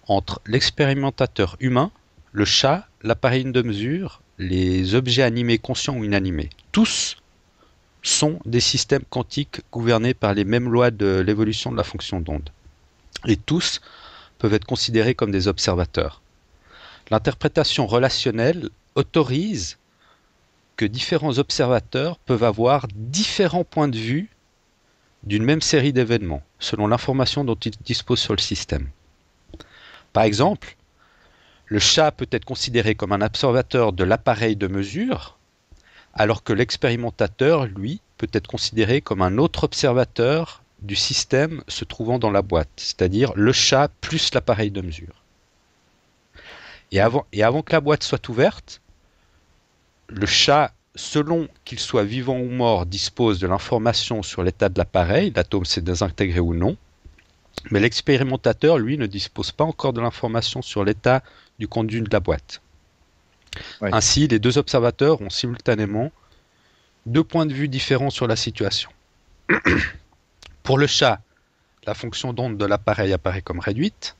entre l'expérimentateur humain, le chat, l'appareil de mesure, les objets animés conscients ou inanimés. Tous sont des systèmes quantiques gouvernés par les mêmes lois de l'évolution de la fonction d'onde. Et tous peuvent être considérés comme des observateurs. L'interprétation relationnelle autorise que différents observateurs peuvent avoir différents points de vue d'une même série d'événements, selon l'information dont ils disposent sur le système. Par exemple, le chat peut être considéré comme un observateur de l'appareil de mesure, alors que l'expérimentateur, lui, peut être considéré comme un autre observateur du système se trouvant dans la boîte, c'est-à-dire le chat plus l'appareil de mesure. Et avant que la boîte soit ouverte, le chat, selon qu'il soit vivant ou mort, dispose de l'information sur l'état de l'appareil, l'atome s'est désintégré ou non, mais l'expérimentateur, lui, ne dispose pas encore de l'information sur l'état du contenu de la boîte. Ouais. Ainsi, les deux observateurs ont simultanément deux points de vue différents sur la situation. Pour le chat, la fonction d'onde de l'appareil apparaît comme réduite.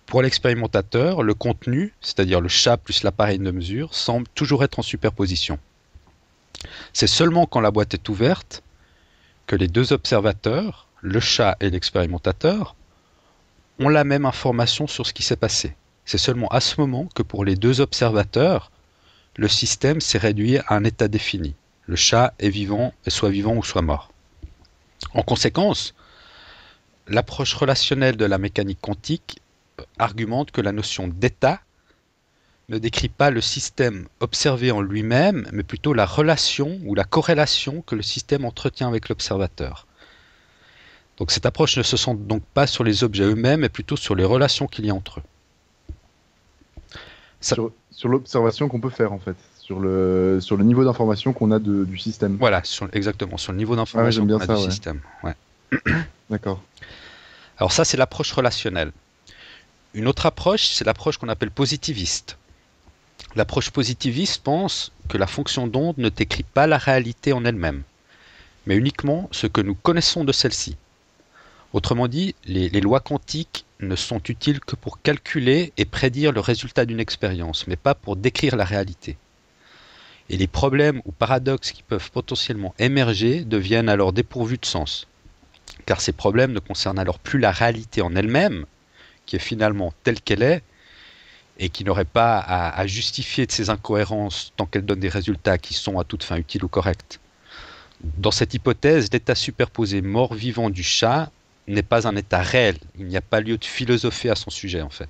Pour l'expérimentateur, le contenu, c'est-à-dire le chat plus l'appareil de mesure, semble toujours être en superposition. C'est seulement quand la boîte est ouverte que les deux observateurs, le chat et l'expérimentateur, ont la même information sur ce qui s'est passé. C'est seulement à ce moment que pour les deux observateurs, le système s'est réduit à un état défini. Le chat est vivant ou soit mort. En conséquence, l'approche relationnelle de la mécanique quantique argumente que la notion d'état ne décrit pas le système observé en lui-même, mais plutôt la relation ou la corrélation que le système entretient avec l'observateur. Donc cette approche ne se centre donc pas sur les objets eux-mêmes, mais plutôt sur les relations qu'il y a entre eux. Ça... Sur l'observation qu'on peut faire en fait, sur le niveau d'information qu'on a du système. Voilà, exactement, sur le niveau d'information qu'on a du système. Ouais. D'accord. Alors ça, c'est l'approche relationnelle. Une autre approche, c'est l'approche qu'on appelle positiviste. L'approche positiviste pense que la fonction d'onde ne décrit pas la réalité en elle-même, mais uniquement ce que nous connaissons de celle-ci. Autrement dit, les lois quantiques ne sont utiles que pour calculer et prédire le résultat d'une expérience, mais pas pour décrire la réalité. Et les problèmes ou paradoxes qui peuvent potentiellement émerger deviennent alors dépourvus de sens, car ces problèmes ne concernent alors plus la réalité en elle-même, qui est finalement telle qu'elle est, et qui n'aurait pas à justifier de ses incohérences tant qu'elle donne des résultats qui sont à toute fin utiles ou corrects. Dans cette hypothèse, l'état superposé mort-vivant du chat n'est pas un état réel, il n'y a pas lieu de philosopher à son sujet en fait.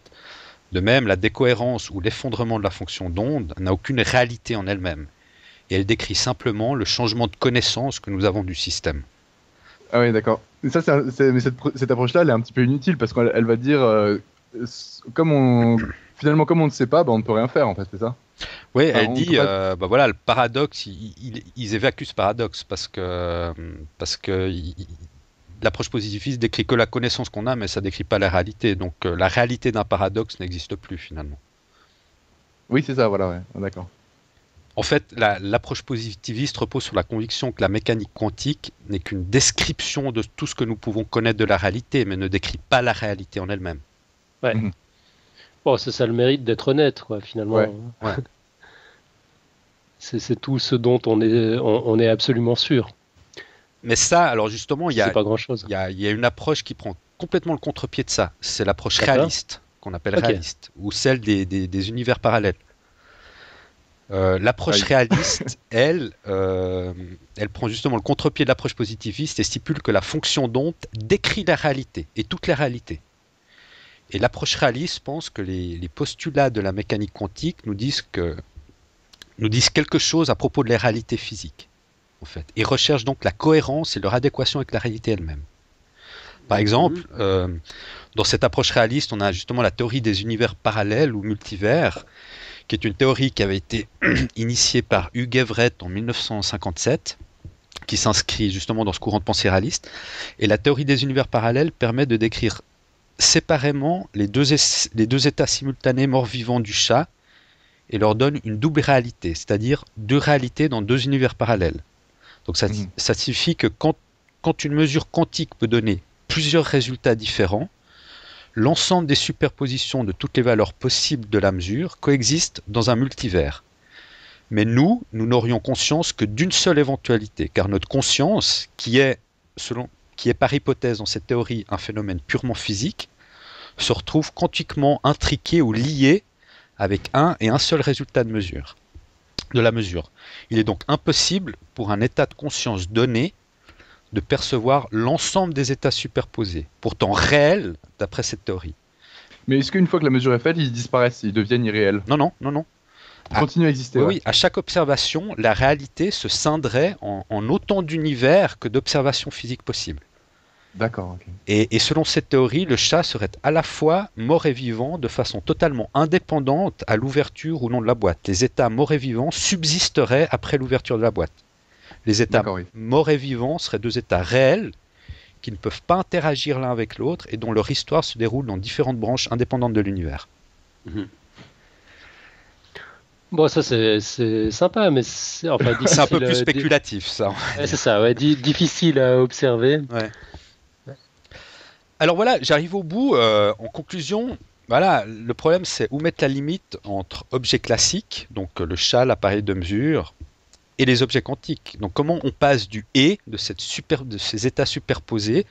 De même, la décohérence ou l'effondrement de la fonction d'onde n'a aucune réalité en elle-même, et elle décrit simplement le changement de connaissance que nous avons du système. Ah oui, d'accord. Mais cette approche-là, elle est un petit peu inutile parce qu'elle va dire, comme on ne sait pas, on ne peut rien faire en fait, c'est ça? Oui, elle dit, voilà, le paradoxe, ils évacuent ce paradoxe parce que l'approche positiviste décrit que la connaissance qu'on a, mais ça décrit pas la réalité. Donc la réalité d'un paradoxe n'existe plus finalement. Oui, c'est ça, voilà, ouais, d'accord. En fait, l'approche positiviste repose sur la conviction que la mécanique quantique n'est qu'une description de tout ce que nous pouvons connaître de la réalité, mais ne décrit pas la réalité en elle-même. Ouais. Bon, c'est ça le mérite d'être honnête, quoi, finalement. Ouais. Ouais. C'est tout ce dont on est absolument sûr. Mais ça, alors justement, il y pas grand-chose. y a une approche qui prend complètement le contre-pied de ça. C'est l'approche réaliste, qu'on appelle réaliste, ou celle des univers parallèles. L'approche réaliste, elle prend justement le contre-pied de l'approche positiviste et stipule que la fonction d'onde décrit la réalité, et toute la réalité. Et l'approche réaliste pense que les postulats de la mécanique quantique nous disent quelque chose à propos de la réalité physique, en fait, et recherche donc la cohérence et leur adéquation avec la réalité elle-même. Par exemple, dans cette approche réaliste, on a justement la théorie des univers parallèles ou multivers, qui est une théorie qui avait été initiée par Hugh Everett en 1957, qui s'inscrit justement dans ce courant de pensée réaliste. Et la théorie des univers parallèles permet de décrire séparément les deux états simultanés mort-vivant du chat et leur donne une double réalité, c'est-à-dire deux réalités dans deux univers parallèles. Donc ça signifie que quand une mesure quantique peut donner plusieurs résultats différents, l'ensemble des superpositions de toutes les valeurs possibles de la mesure coexistent dans un multivers. Mais nous n'aurions conscience que d'une seule éventualité, car notre conscience, qui est par hypothèse dans cette théorie un phénomène purement physique, se retrouve quantiquement intriquée ou liée avec un et un seul résultat de la mesure. Il est donc impossible pour un état de conscience donné de percevoir l'ensemble des états superposés, pourtant réels d'après cette théorie. Mais est-ce qu'une fois que la mesure est faite, ils disparaissent, ils deviennent irréels? Non. Ils continuent à exister. Oui, à chaque observation, la réalité se scinderait en autant d'univers que d'observations physiques possibles. D'accord, ok. Et selon cette théorie, le chat serait à la fois mort et vivant de façon totalement indépendante à l'ouverture ou non de la boîte. Les états morts et vivants subsisteraient après l'ouverture de la boîte. Les états morts et vivants seraient deux états réels qui ne peuvent pas interagir l'un avec l'autre et dont leur histoire se déroule dans différentes branches indépendantes de l'univers. Bon, ça c'est sympa, mais c'est un peu plus spéculatif, ça. Ouais, c'est ça, difficile à observer. Ouais. Alors voilà, j'arrive au bout. En conclusion, voilà, le problème c'est où mettre la limite entre objets classiques, donc le chat, l'appareil de mesure, et les objets quantiques. Donc comment on passe du et de ces états superposés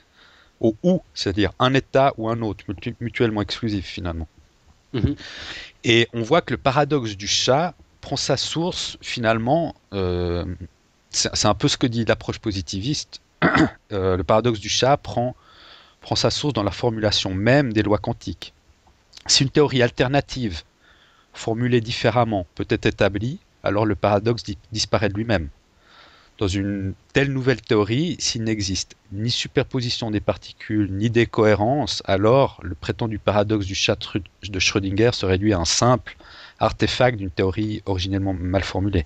au ou, c'est-à-dire un état ou un autre, mutuellement exclusif finalement. Et on voit que le paradoxe du chat prend sa source finalement, c'est un peu ce que dit l'approche positiviste, le paradoxe du chat prend sa source dans la formulation même des lois quantiques. Si une théorie alternative formulé différemment peut être établi, alors le paradoxe disparaît de lui-même. Dans une telle nouvelle théorie, s'il n'existe ni superposition des particules, ni décohérence, alors le prétendu paradoxe du chat de Schrödinger se réduit à un simple artefact d'une théorie originellement mal formulée.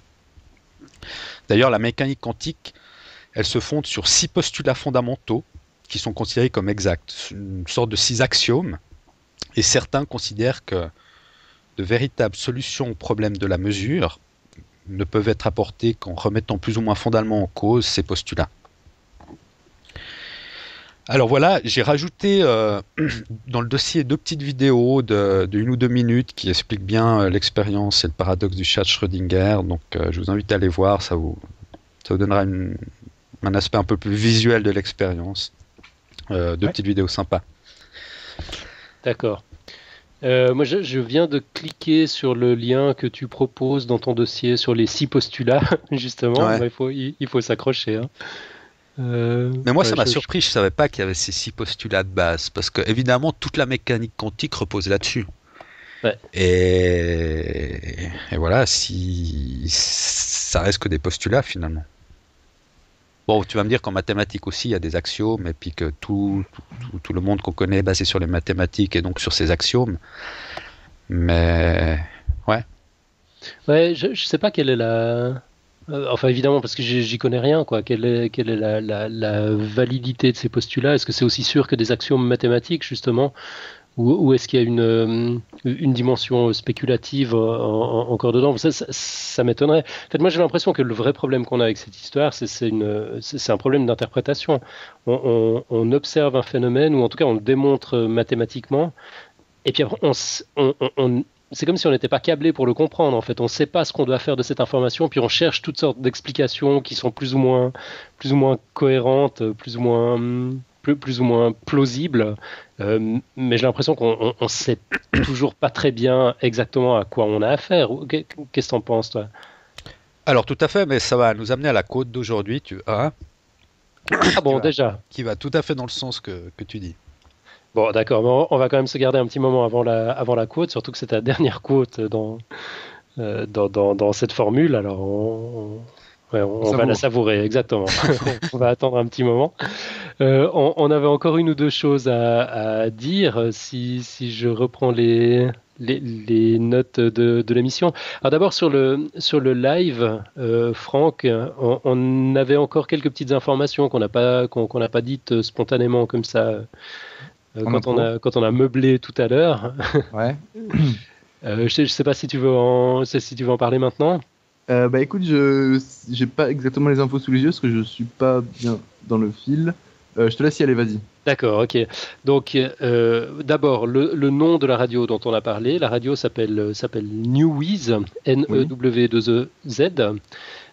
D'ailleurs, la mécanique quantique, elle se fonde sur 6 postulats fondamentaux qui sont considérés comme exacts, une sorte de 6 axiomes, et certains considèrent que de véritables solutions aux problèmes de la mesure ne peuvent être apportées qu'en remettant plus ou moins fondamentalement en cause ces postulats. Alors voilà, j'ai rajouté dans le dossier 2 petites vidéos de 1 ou 2 minutes qui expliquent bien l'expérience et le paradoxe du chat de Schrödinger, donc je vous invite à aller voir, ça vous donnera un aspect un peu plus visuel de l'expérience. 2 petites vidéos sympas. D'accord. Moi, je viens de cliquer sur le lien que tu proposes dans ton dossier sur les 6 postulats, justement. Ouais. Il faut s'accrocher. Hein. Mais moi, ça m'a surpris. Je savais pas qu'il y avait ces 6 postulats de base, parce que évidemment, toute la mécanique quantique repose là-dessus. Ouais. Et voilà, si ça reste que des postulats finalement. Bon, tu vas me dire qu'en mathématiques aussi, il y a des axiomes, et puis que tout le monde qu'on connaît est basé sur les mathématiques et donc sur ces axiomes. Mais ouais. Ouais, je sais pas quelle est la. Enfin, évidemment, parce que j'y connais rien, quoi. Quelle est la validité de ces postulats? Est-ce que c'est aussi sûr que des axiomes mathématiques, justement? Ou est-ce qu'il y a une dimension spéculative encore dedans? Ça m'étonnerait. En fait, moi, j'ai l'impression que le vrai problème qu'on a avec cette histoire, c'est un problème d'interprétation. On observe un phénomène, ou en tout cas, on le démontre mathématiquement, et puis après, c'est comme si on n'était pas câblé pour le comprendre. En fait, on ne sait pas ce qu'on doit faire de cette information, puis on cherche toutes sortes d'explications qui sont plus ou moins cohérentes, plus ou moins plausibles. Mais j'ai l'impression qu'on ne sait toujours pas très bien exactement à quoi on a affaire. Qu'est-ce que tu en penses, toi? Alors tout à fait, mais ça va nous amener à la quote d'aujourd'hui, Ah bon, déjà. Qui va tout à fait dans le sens que tu dis. Bon, d'accord, mais on va quand même se garder un petit moment avant la quote, surtout que c'est ta dernière quote dans cette formule, alors on va la savourer, exactement. On va attendre un petit moment. On avait encore 1 ou 2 choses à dire, si je reprends les notes de l'émission. Alors d'abord sur le live, Franck, on avait encore quelques petites informations qu'on n'a pas dites spontanément comme ça. Quand on a meublé tout à l'heure. Ouais. Je sais pas si tu veux en parler maintenant. Bah écoute, j'ai pas exactement les infos sous les yeux parce que je suis pas bien dans le fil. Je te laisse y aller, vas-y. D'accord, ok. Donc d'abord le nom de la radio dont on a parlé. La radio s'appelle Newiz, N-E-W-2-E-Z.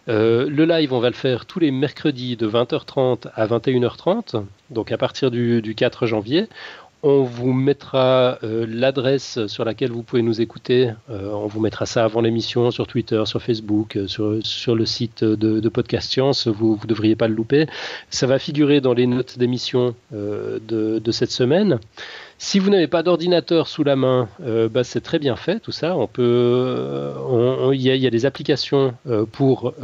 Le live, on va le faire tous les mercredis de 20h30 à 21h30, donc à partir du 4 janvier. On vous mettra l'adresse sur laquelle vous pouvez nous écouter. On vous mettra ça avant l'émission sur Twitter, sur Facebook, sur le site de Podcast Science. Vous ne devriez pas le louper. Ça va figurer dans les notes d'émission de cette semaine. Si vous n'avez pas d'ordinateur sous la main, c'est très bien fait tout ça. Il y a des applications pour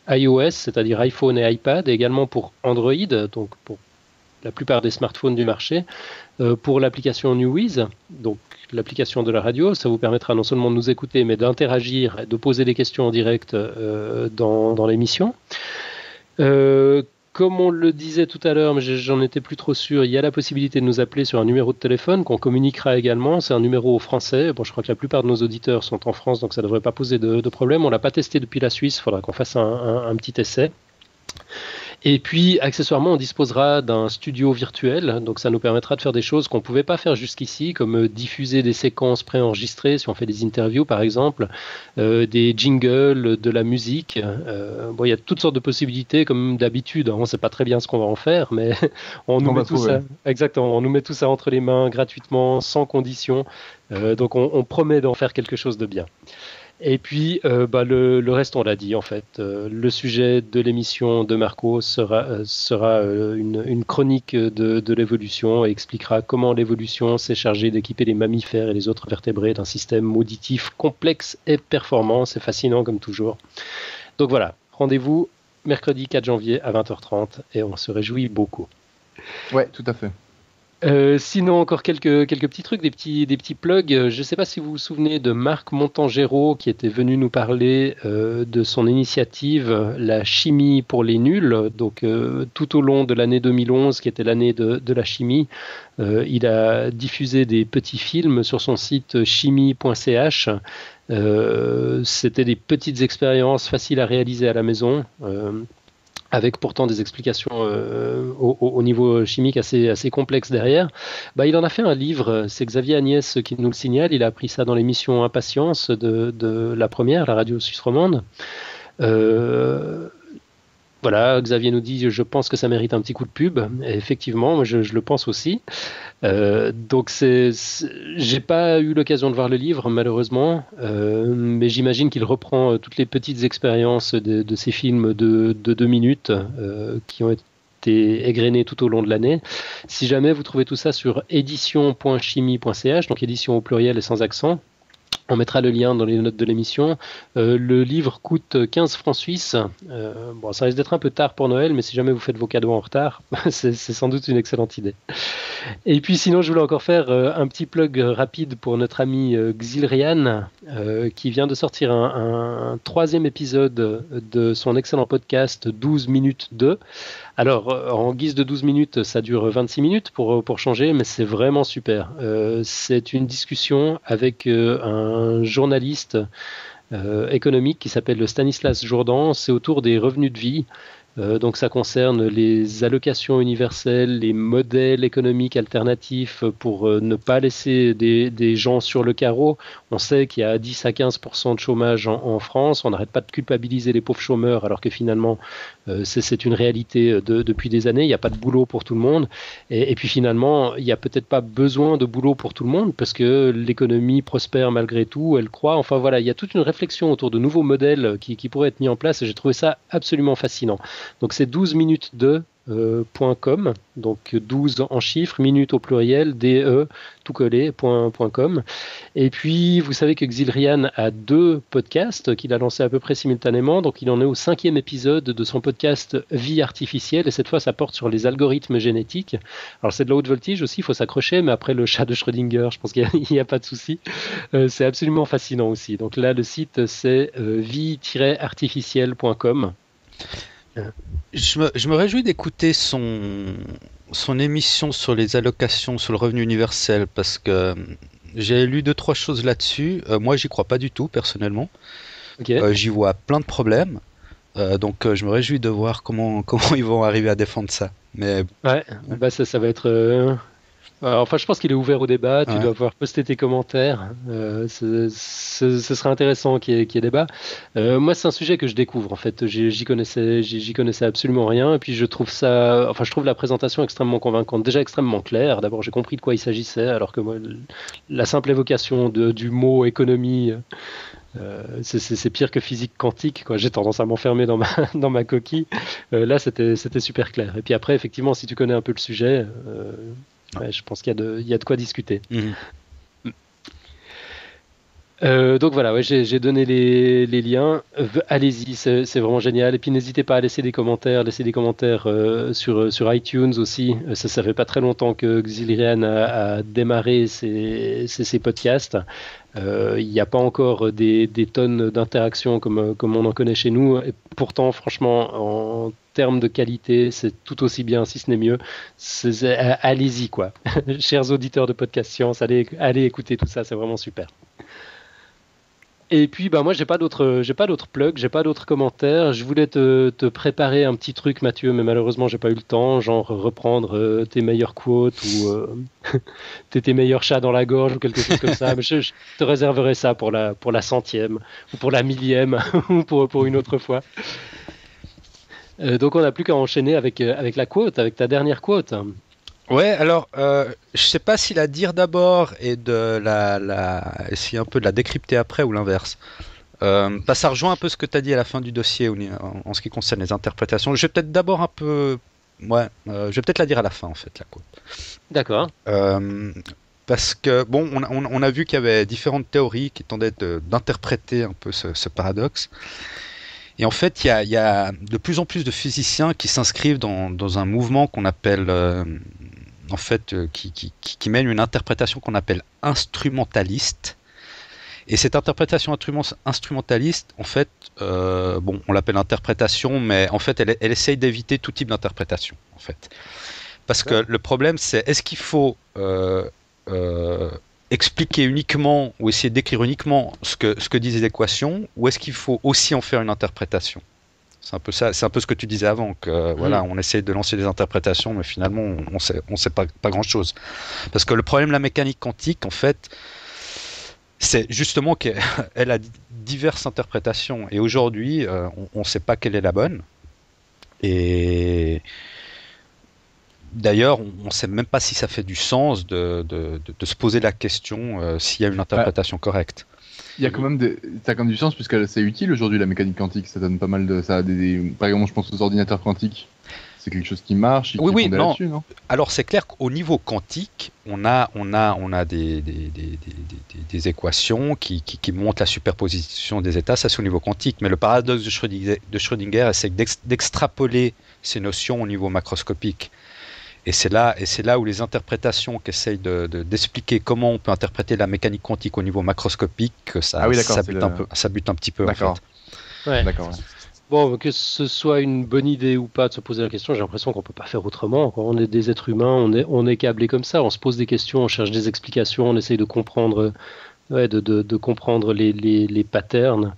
iOS, c'est-à-dire iPhone et iPad, et également pour Android, donc pour la plupart des smartphones du marché. Pour l'application Newiz, donc l'application de la radio, ça vous permettra non seulement de nous écouter, mais d'interagir, de poser des questions en direct dans l'émission. Comme on le disait tout à l'heure, mais j'en étais plus trop sûr, il y a la possibilité de nous appeler sur un numéro de téléphone qu'on communiquera également. C'est un numéro français. Bon, je crois que la plupart de nos auditeurs sont en France, donc ça ne devrait pas poser de problème. On ne l'a pas testé depuis la Suisse, il faudra qu'on fasse un petit essai. Et puis, accessoirement, on disposera d'un studio virtuel, donc ça nous permettra de faire des choses qu'on ne pouvait pas faire jusqu'ici, comme diffuser des séquences préenregistrées, si on fait des interviews par exemple, des jingles, de la musique. Il y a toutes sortes de possibilités, comme d'habitude. On ne sait pas très bien ce qu'on va en faire, mais on nous met tout ça entre les mains gratuitement, sans condition. Donc on promet d'en faire quelque chose de bien. Et puis, le reste, on l'a dit, en fait. Le sujet de l'émission de Marco sera une chronique de l'évolution et expliquera comment l'évolution s'est chargée d'équiper les mammifères et les autres vertébrés d'un système auditif complexe et performant. C'est fascinant, comme toujours. Donc voilà, rendez-vous mercredi 4 janvier à 20h30 et on se réjouit beaucoup. Ouais, tout à fait. Sinon, encore quelques petits trucs, des petits plugs. Je ne sais pas si vous vous souvenez de Marc Montangero qui était venu nous parler de son initiative La chimie pour les nuls. Donc, tout au long de l'année 2011, qui était l'année de la chimie, il a diffusé des petits films sur son site chimie.ch. C'était des petites expériences faciles à réaliser à la maison. Avec pourtant des explications au niveau chimique assez complexes derrière. Il en a fait un livre, c'est Xavier Agnès qui nous le signale, il a appris ça dans l'émission Impatience de la première, la radio suisse romande. Voilà, Xavier nous dit, je pense que ça mérite un petit coup de pub. Et effectivement, moi je le pense aussi. Donc j'ai pas eu l'occasion de voir le livre malheureusement, mais j'imagine qu'il reprend toutes les petites expériences de ces films de 2 minutes qui ont été égrenés tout au long de l'année. Si jamais vous trouvez tout ça sur édition.chimie.ch, donc édition au pluriel et sans accent, on mettra le lien dans les notes de l'émission. Le livre coûte 15 francs suisses. Ça risque d'être un peu tard pour Noël, mais si jamais vous faites vos cadeaux en retard, c'est sans doute une excellente idée. Et puis sinon, je voulais encore faire un petit plug rapide pour notre ami Xilrian, qui vient de sortir un 3e épisode de son excellent podcast 12 minutes 2. Alors, en guise de 12 minutes, ça dure 26 minutes pour changer, mais c'est vraiment super. C'est une discussion avec un journaliste économique qui s'appelle Stanislas Jourdan. C'est autour des revenus de vie. Donc ça concerne les allocations universelles, les modèles économiques alternatifs pour ne pas laisser des gens sur le carreau. On sait qu'il y a 10 à 15% de chômage en France. On n'arrête pas de culpabiliser les pauvres chômeurs alors que finalement c'est une réalité depuis des années. Il n'y a pas de boulot pour tout le monde. Et puis finalement, il n'y a peut-être pas besoin de boulot pour tout le monde parce que l'économie prospère malgré tout, elle croît. Enfin voilà, il y a toute une réflexion autour de nouveaux modèles qui pourraient être mis en place et j'ai trouvé ça absolument fascinant. Donc c'est 12 minutes de .com, donc 12 en chiffres, minutes au pluriel, DE, tout collé, .com. Et puis, vous savez que Xilrian a 2 podcasts qu'il a lancés à peu près simultanément, donc il en est au 5e épisode de son podcast Vie artificielle, et cette fois, ça porte sur les algorithmes génétiques. Alors, c'est de la haute voltige aussi, il faut s'accrocher, mais après le chat de Schrödinger, je pense qu'il n'y a pas de souci. C'est absolument fascinant aussi. Donc là, le site, c'est vie-artificielle.com. Je me réjouis d'écouter son émission sur les allocations sur le revenu universel parce que j'ai lu 2-3 choses là-dessus. Moi, j'y crois pas du tout personnellement. Okay. J'y vois plein de problèmes. Donc, je me réjouis de voir comment ils vont arriver à défendre ça. Mais ouais, ça va être. Enfin, je pense qu'il est ouvert au débat. Tu dois pouvoir poster tes commentaires. Ce sera intéressant qu'il y ait débat. Moi, c'est un sujet que je découvre. En fait, j'y connaissais absolument rien. Et puis, je trouve la présentation extrêmement convaincante. Déjà extrêmement claire. D'abord, j'ai compris de quoi il s'agissait, alors que moi, la simple évocation du mot économie. C'est pire que physique quantique, quoi. J'ai tendance à m'enfermer dans ma coquille. Là, c'était super clair. Et puis après, effectivement, si tu connais un peu le sujet. Ouais, je pense qu'il y a de quoi discuter. Donc voilà, ouais, j'ai donné les liens. Allez-y, c'est vraiment génial. Et puis n'hésitez pas à laisser des commentaires sur iTunes aussi. Ça fait pas très longtemps que Xilrian a démarré ses podcasts. Il n'y a pas encore des tonnes d'interactions comme on en connaît chez nous. Et pourtant, franchement, en termes de qualité, c'est tout aussi bien, si ce n'est mieux. Allez-y, quoi. Chers auditeurs de Podcast Science, allez écouter tout ça, c'est vraiment super. Et puis, moi, j'ai pas d'autres plugs, j'ai pas d'autres commentaires. Je voulais te préparer un petit truc, Mathieu, mais malheureusement, j'ai pas eu le temps. Genre reprendre tes meilleures quotes ou tes meilleurs chats dans la gorge ou quelque chose comme ça. Mais je te réserverai ça pour la 100e ou pour la 1000e ou pour une autre fois. Donc, on n'a plus qu'à enchaîner avec la quote, avec ta dernière quote. Ouais, alors, je sais pas si la dire d'abord et de essayer un peu de la décrypter après ou l'inverse. Ça rejoint un peu ce que tu as dit à la fin du dossier en ce qui concerne les interprétations. Je vais peut-être d'abord un peu... je vais peut-être la dire à la fin, en fait, la quote. D'accord. Parce que, bon, on a vu qu'il y avait différentes théories qui tendaient d'interpréter un peu ce paradoxe. Et en fait, il y a de plus en plus de physiciens qui s'inscrivent dans un mouvement qu'on appelle, qui mène une interprétation qu'on appelle instrumentaliste. Et cette interprétation instrumentaliste, en fait, on l'appelle interprétation, mais en fait, elle essaye d'éviter tout type d'interprétation, en fait. Parce que le problème, c'est est-ce qu'il faut expliquer uniquement ou essayer d'écrire uniquement ce que disent les équations, ou est-ce qu'il faut aussi en faire une interprétation? C'est un peu ça, c'est un peu ce que tu disais avant, que voilà, on essaie de lancer des interprétations, mais finalement, on sait pas grand-chose. Parce que le problème de la mécanique quantique, en fait, c'est justement qu'elle a diverses interprétations, et aujourd'hui, on ne sait pas quelle est la bonne. Et d'ailleurs, on ne sait même pas si ça fait du sens de se poser la question s'il y a une interprétation correcte. Il y a quand même ça a quand même du sens puisque c'est utile aujourd'hui la mécanique quantique. Ça donne pas mal de par exemple, je pense aux ordinateurs quantiques. C'est quelque chose qui marche. Oui, non. Alors c'est clair qu'au niveau quantique, on a des équations qui montrent la superposition des états. Ça c'est au niveau quantique. Mais le paradoxe de Schrödinger, c'est d'extrapoler ces notions au niveau macroscopique. Et c'est là où les interprétations qui essayent d'expliquer comment on peut interpréter la mécanique quantique au niveau macroscopique, ça bute un petit peu. D'accord. En fait. Ouais. D'accord. Ouais. Bon, que ce soit une bonne idée ou pas de se poser la question, j'ai l'impression qu'on peut pas faire autrement. On est des êtres humains, on est câblés comme ça. On se pose des questions, on cherche des explications, on essaye de comprendre, de comprendre les patterns.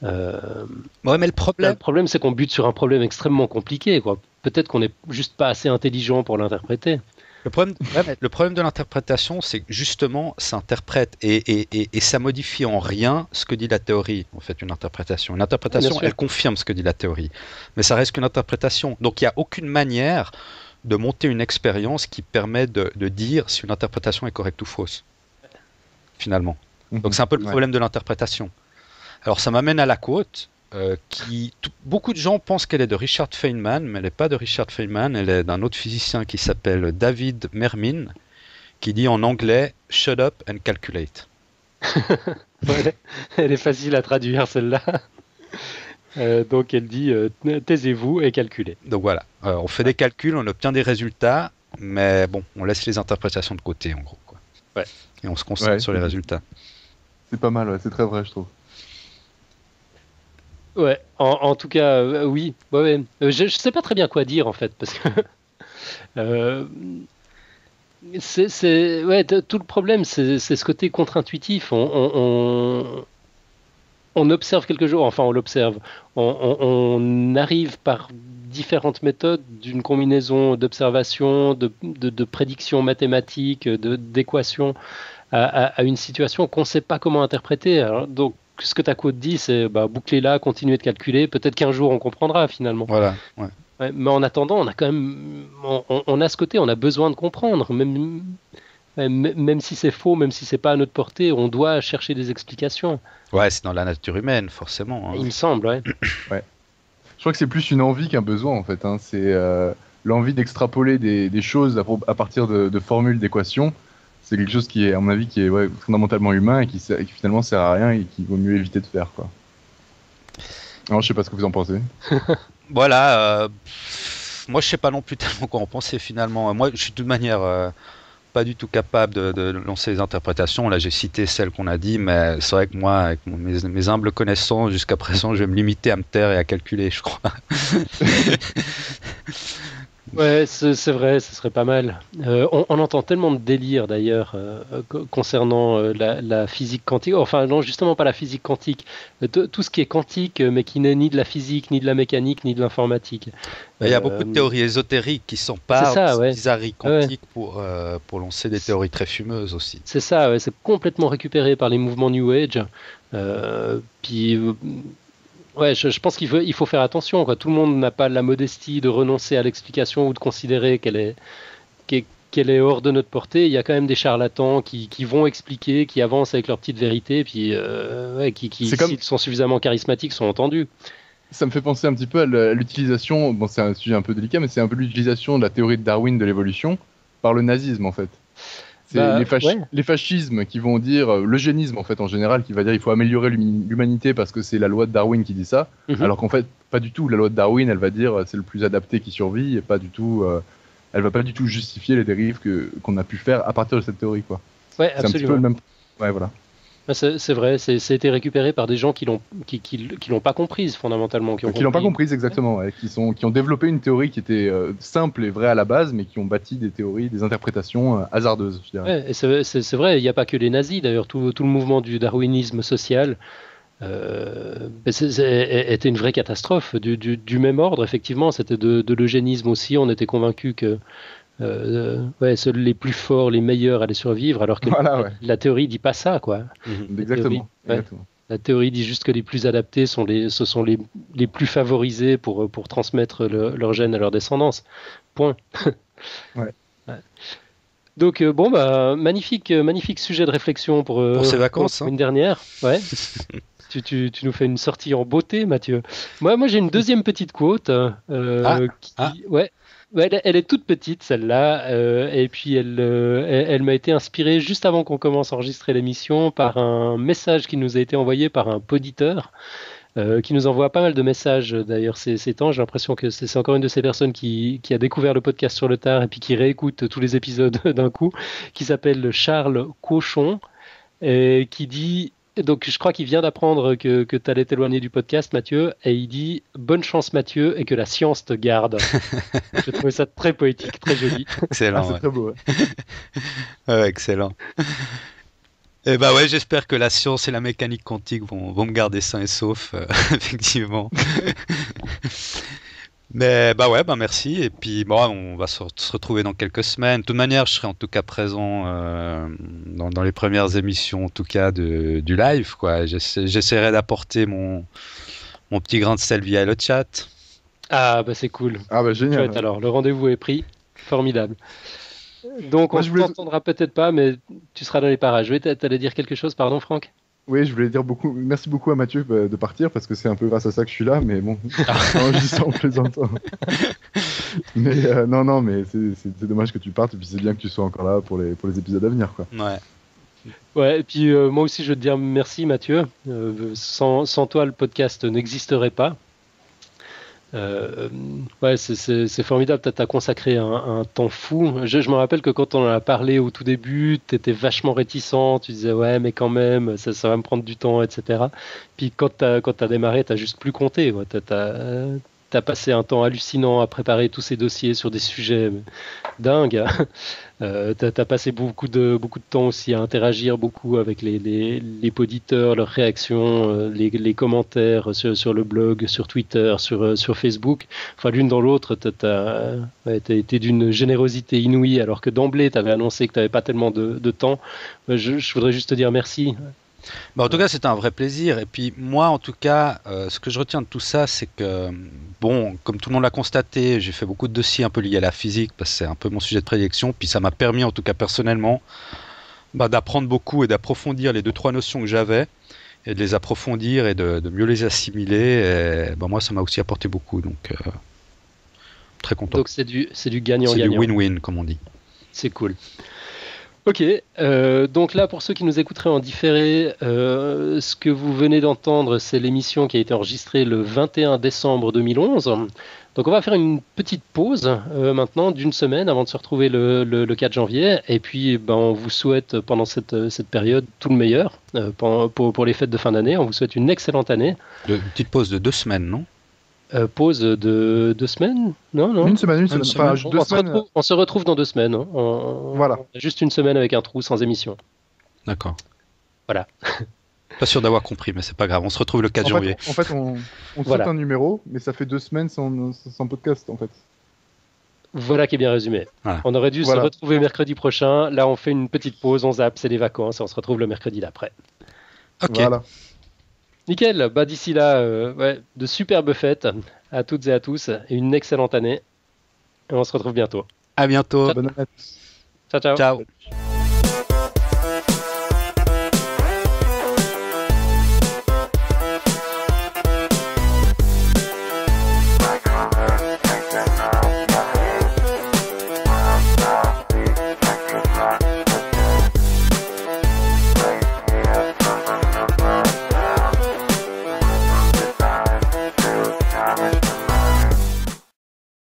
Ouais, mais le problème, c'est qu'on bute sur un problème extrêmement compliqué, quoi. Peut-être qu'on n'est juste pas assez intelligent pour l'interpréter. Le problème de l'interprétation, c'est que justement, ça interprète et ça modifie en rien ce que dit la théorie, en fait, une interprétation. Une interprétation, elle confirme ce que dit la théorie, mais ça reste qu'une interprétation. Donc, il n'y a aucune manière de monter une expérience qui permet de dire si une interprétation est correcte ou fausse, finalement. Donc, c'est un peu le problème de l'interprétation. Alors, ça m'amène à la quote. Beaucoup de gens pensent qu'elle est de Richard Feynman, mais elle n'est pas de Richard Feynman, elle est d'un autre physicien qui s'appelle David Mermin, qui dit en anglais « Shut up and calculate ». Ouais, elle est facile à traduire celle-là. Donc elle dit taisez-vous et calculez. Donc voilà, on fait des calculs, on obtient des résultats, mais bon, on laisse les interprétations de côté en gros, quoi. Ouais. Et on se concentre sur les résultats. C'est pas mal, c'est très vrai je trouve. Ouais, en tout cas, oui. Ouais. Je sais pas très bien quoi dire en fait, parce que tout le problème, c'est ce côté contre-intuitif. On observe quelque chose, enfin on l'observe. On arrive par différentes méthodes, d'une combinaison d'observation, de prédictions mathématiques, d'équations, à une situation qu'on ne sait pas comment interpréter. Alors, donc ce que ta quote dit, c'est boucler là, continuer de calculer. Peut-être qu'un jour on comprendra finalement. Voilà. Ouais. Ouais, mais en attendant, on a quand même, on a ce côté, on a besoin de comprendre, même si c'est faux, même si c'est pas à notre portée, on doit chercher des explications. Ouais, c'est dans la nature humaine, forcément. Hein. Il me semble, ouais. Ouais. Je crois que c'est plus une envie qu'un besoin en fait. Hein. C'est l'envie d'extrapoler des choses à partir de formules d'équations. C'est quelque chose qui est, à mon avis, qui est fondamentalement humain et qui finalement sert à rien et qu'il vaut mieux éviter de faire, quoi. Alors, je sais pas ce que vous en pensez. Voilà. Moi, je sais pas non plus tellement quoi en penser finalement. Moi, je suis de toute manière pas du tout capable de lancer les interprétations. Là, j'ai cité celles qu'on a dit, mais c'est vrai que moi, avec mes humbles connaissances jusqu'à présent, je vais me limiter à me taire et à calculer, je crois. Ouais, c'est vrai, ce serait pas mal. On entend tellement de délire d'ailleurs concernant la physique quantique. Enfin, non, justement pas la physique quantique. Tout ce qui est quantique, mais qui n'est ni de la physique, ni de la mécanique, ni de l'informatique. Il y a beaucoup de théories ésotériques qui s'emparent de ces bizarreries quantiques pour lancer des théories très fumeuses aussi. C'est ça, ouais, c'est complètement récupéré par les mouvements New Age. Ouais, je pense qu'il faut faire attention, quoi. Tout le monde n'a pas la modestie de renoncer à l'explication ou de considérer qu'elle qu'elle est hors de notre portée. Il y a quand même des charlatans qui vont expliquer, qui avancent avec leur petite vérité, puis qui s'ils sont suffisamment charismatiques, sont entendus. Ça me fait penser un petit peu à l'utilisation, bon c'est un sujet un peu délicat, mais c'est un peu l'utilisation de la théorie de Darwin de l'évolution par le nazisme en fait. C'est les fascismes qui vont dire, l'eugénisme en fait en général, qui va dire il faut améliorer l'humanité parce que c'est la loi de Darwin qui dit ça, alors qu'en fait pas du tout, la loi de Darwin elle va dire c'est le plus adapté qui survit et pas du tout, elle va pas du tout justifier les dérives qu'on a pu faire à partir de cette théorie quoi. Ouais, c'est absolument. Un petit peu le même... Ouais voilà. C'est vrai, ça a été récupéré par des gens qui l'ont pas comprise fondamentalement. Qui l'ont pas comprise exactement, ouais, qui ont développé une théorie qui était simple et vraie à la base, mais qui ont bâti des théories, des interprétations hasardeuses, je dirais. Ouais, et c'est vrai, il n'y a pas que les nazis d'ailleurs, tout le mouvement du darwinisme social était une vraie catastrophe, du même ordre effectivement, c'était de l'eugénisme aussi, on était convaincus que seuls les plus forts, les meilleurs allaient survivre, alors que la théorie dit pas ça, quoi. Exactement. La théorie dit juste que les plus adaptés ce sont les plus favorisés pour transmettre leur gène à leur descendance. Point. Ouais. Donc magnifique sujet de réflexion pour ces vacances. Une dernière. Ouais. Tu nous fais une sortie en beauté, Mathieu. Moi j'ai une deuxième petite quote. Ouais, elle est toute petite celle-là, et puis elle m'a été inspirée juste avant qu'on commence à enregistrer l'émission par un message qui nous a été envoyé par un poditeur qui nous envoie pas mal de messages d'ailleurs ces temps. J'ai l'impression que c'est encore une de ces personnes qui a découvert le podcast sur le tard et puis qui réécoute tous les épisodes d'un coup, qui s'appelle Charles Cochon et qui dit... Donc je crois qu'il vient d'apprendre que tu allais t'éloigner du podcast, Mathieu, et il dit « Bonne chance, Mathieu, et que la science te garde ». J'ai trouvé ça très poétique, très joli. Excellent. C'est très beau. Ouais, excellent. Et j'espère que la science et la mécanique quantique vont me garder sain et sauf, effectivement. Mais merci. Et puis on va se retrouver dans quelques semaines. De toute manière, je serai en tout cas présent dans les premières émissions, en tout cas du live, quoi. J'essaierai d'apporter mon petit grain de sel via le chat. Ah c'est cool. Génial. Chouette, alors le rendez-vous est pris, formidable. Donc on ne t'entendra peut-être pas, mais tu seras dans les parages. Oui, t'allais dire quelque chose, pardon Franck? Oui, je voulais dire merci beaucoup à Mathieu de partir, parce que c'est un peu grâce à ça que je suis là, mais bon, je dis ça en plaisantant. Mais non, mais c'est dommage que tu partes, et puis c'est bien que tu sois encore là pour les épisodes à venir, quoi. Ouais, et puis moi aussi je veux te dire merci Mathieu, sans toi le podcast n'existerait pas. C'est formidable, t'as consacré un temps fou. Je me rappelle que quand on en a parlé au tout début, t'étais vachement réticent, tu disais ouais mais quand même ça va me prendre du temps, etc. Puis quand t'as démarré, t'as juste plus compté, ouais. T'as passé un temps hallucinant à préparer tous ces dossiers sur des sujets dingues. T'as passé beaucoup de temps aussi à interagir beaucoup avec les poditeurs, leurs réactions, les commentaires sur le blog, sur Twitter, sur Facebook. Enfin, l'une dans l'autre, t'as été d'une générosité inouïe, alors que d'emblée, t'avais annoncé que t'avais pas tellement de temps. Je voudrais juste te dire merci. En tout cas, c'était un vrai plaisir. Et puis moi, en tout cas, ce que je retiens de tout ça, c'est que, comme tout le monde l'a constaté, j'ai fait beaucoup de dossiers un peu liés à la physique, parce que c'est un peu mon sujet de prédilection. Puis ça m'a permis, en tout cas personnellement, d'apprendre beaucoup et d'approfondir les 2-3 notions que j'avais, et de les approfondir et de mieux les assimiler. Et, moi, ça m'a aussi apporté beaucoup. Donc, très content. Donc c'est du gagnant-gagnant. C'est du win-win, comme on dit. C'est cool. Ok, donc là pour ceux qui nous écouteraient en différé, ce que vous venez d'entendre, c'est l'émission qui a été enregistrée le 21 décembre 2011. Donc on va faire une petite pause maintenant d'une semaine avant de se retrouver le 4 janvier. Et puis on vous souhaite pendant cette période tout le meilleur pour les fêtes de fin d'année. On vous souhaite une excellente année. Une petite pause de 2 semaines, non ? Pause de 2 semaines ? Non. Une semaine. Enfin, on se retrouve dans 2 semaines. Voilà. Juste une semaine avec un trou sans émission. D'accord. Voilà. Pas sûr d'avoir compris, mais c'est pas grave. On se retrouve le 4 janvier. En fait, on saute un numéro, mais ça fait 2 semaines sans podcast, en fait. Voilà qui est bien résumé. Voilà. On aurait dû se retrouver mercredi prochain. Là, on fait une petite pause, on zappe, c'est les vacances, et on se retrouve le mercredi d'après. Ok. Voilà. Nickel, d'ici là, de superbes fêtes à toutes et à tous, et une excellente année. Et on se retrouve bientôt. À bientôt. Bonne année à tous. Ciao, ciao. Ciao.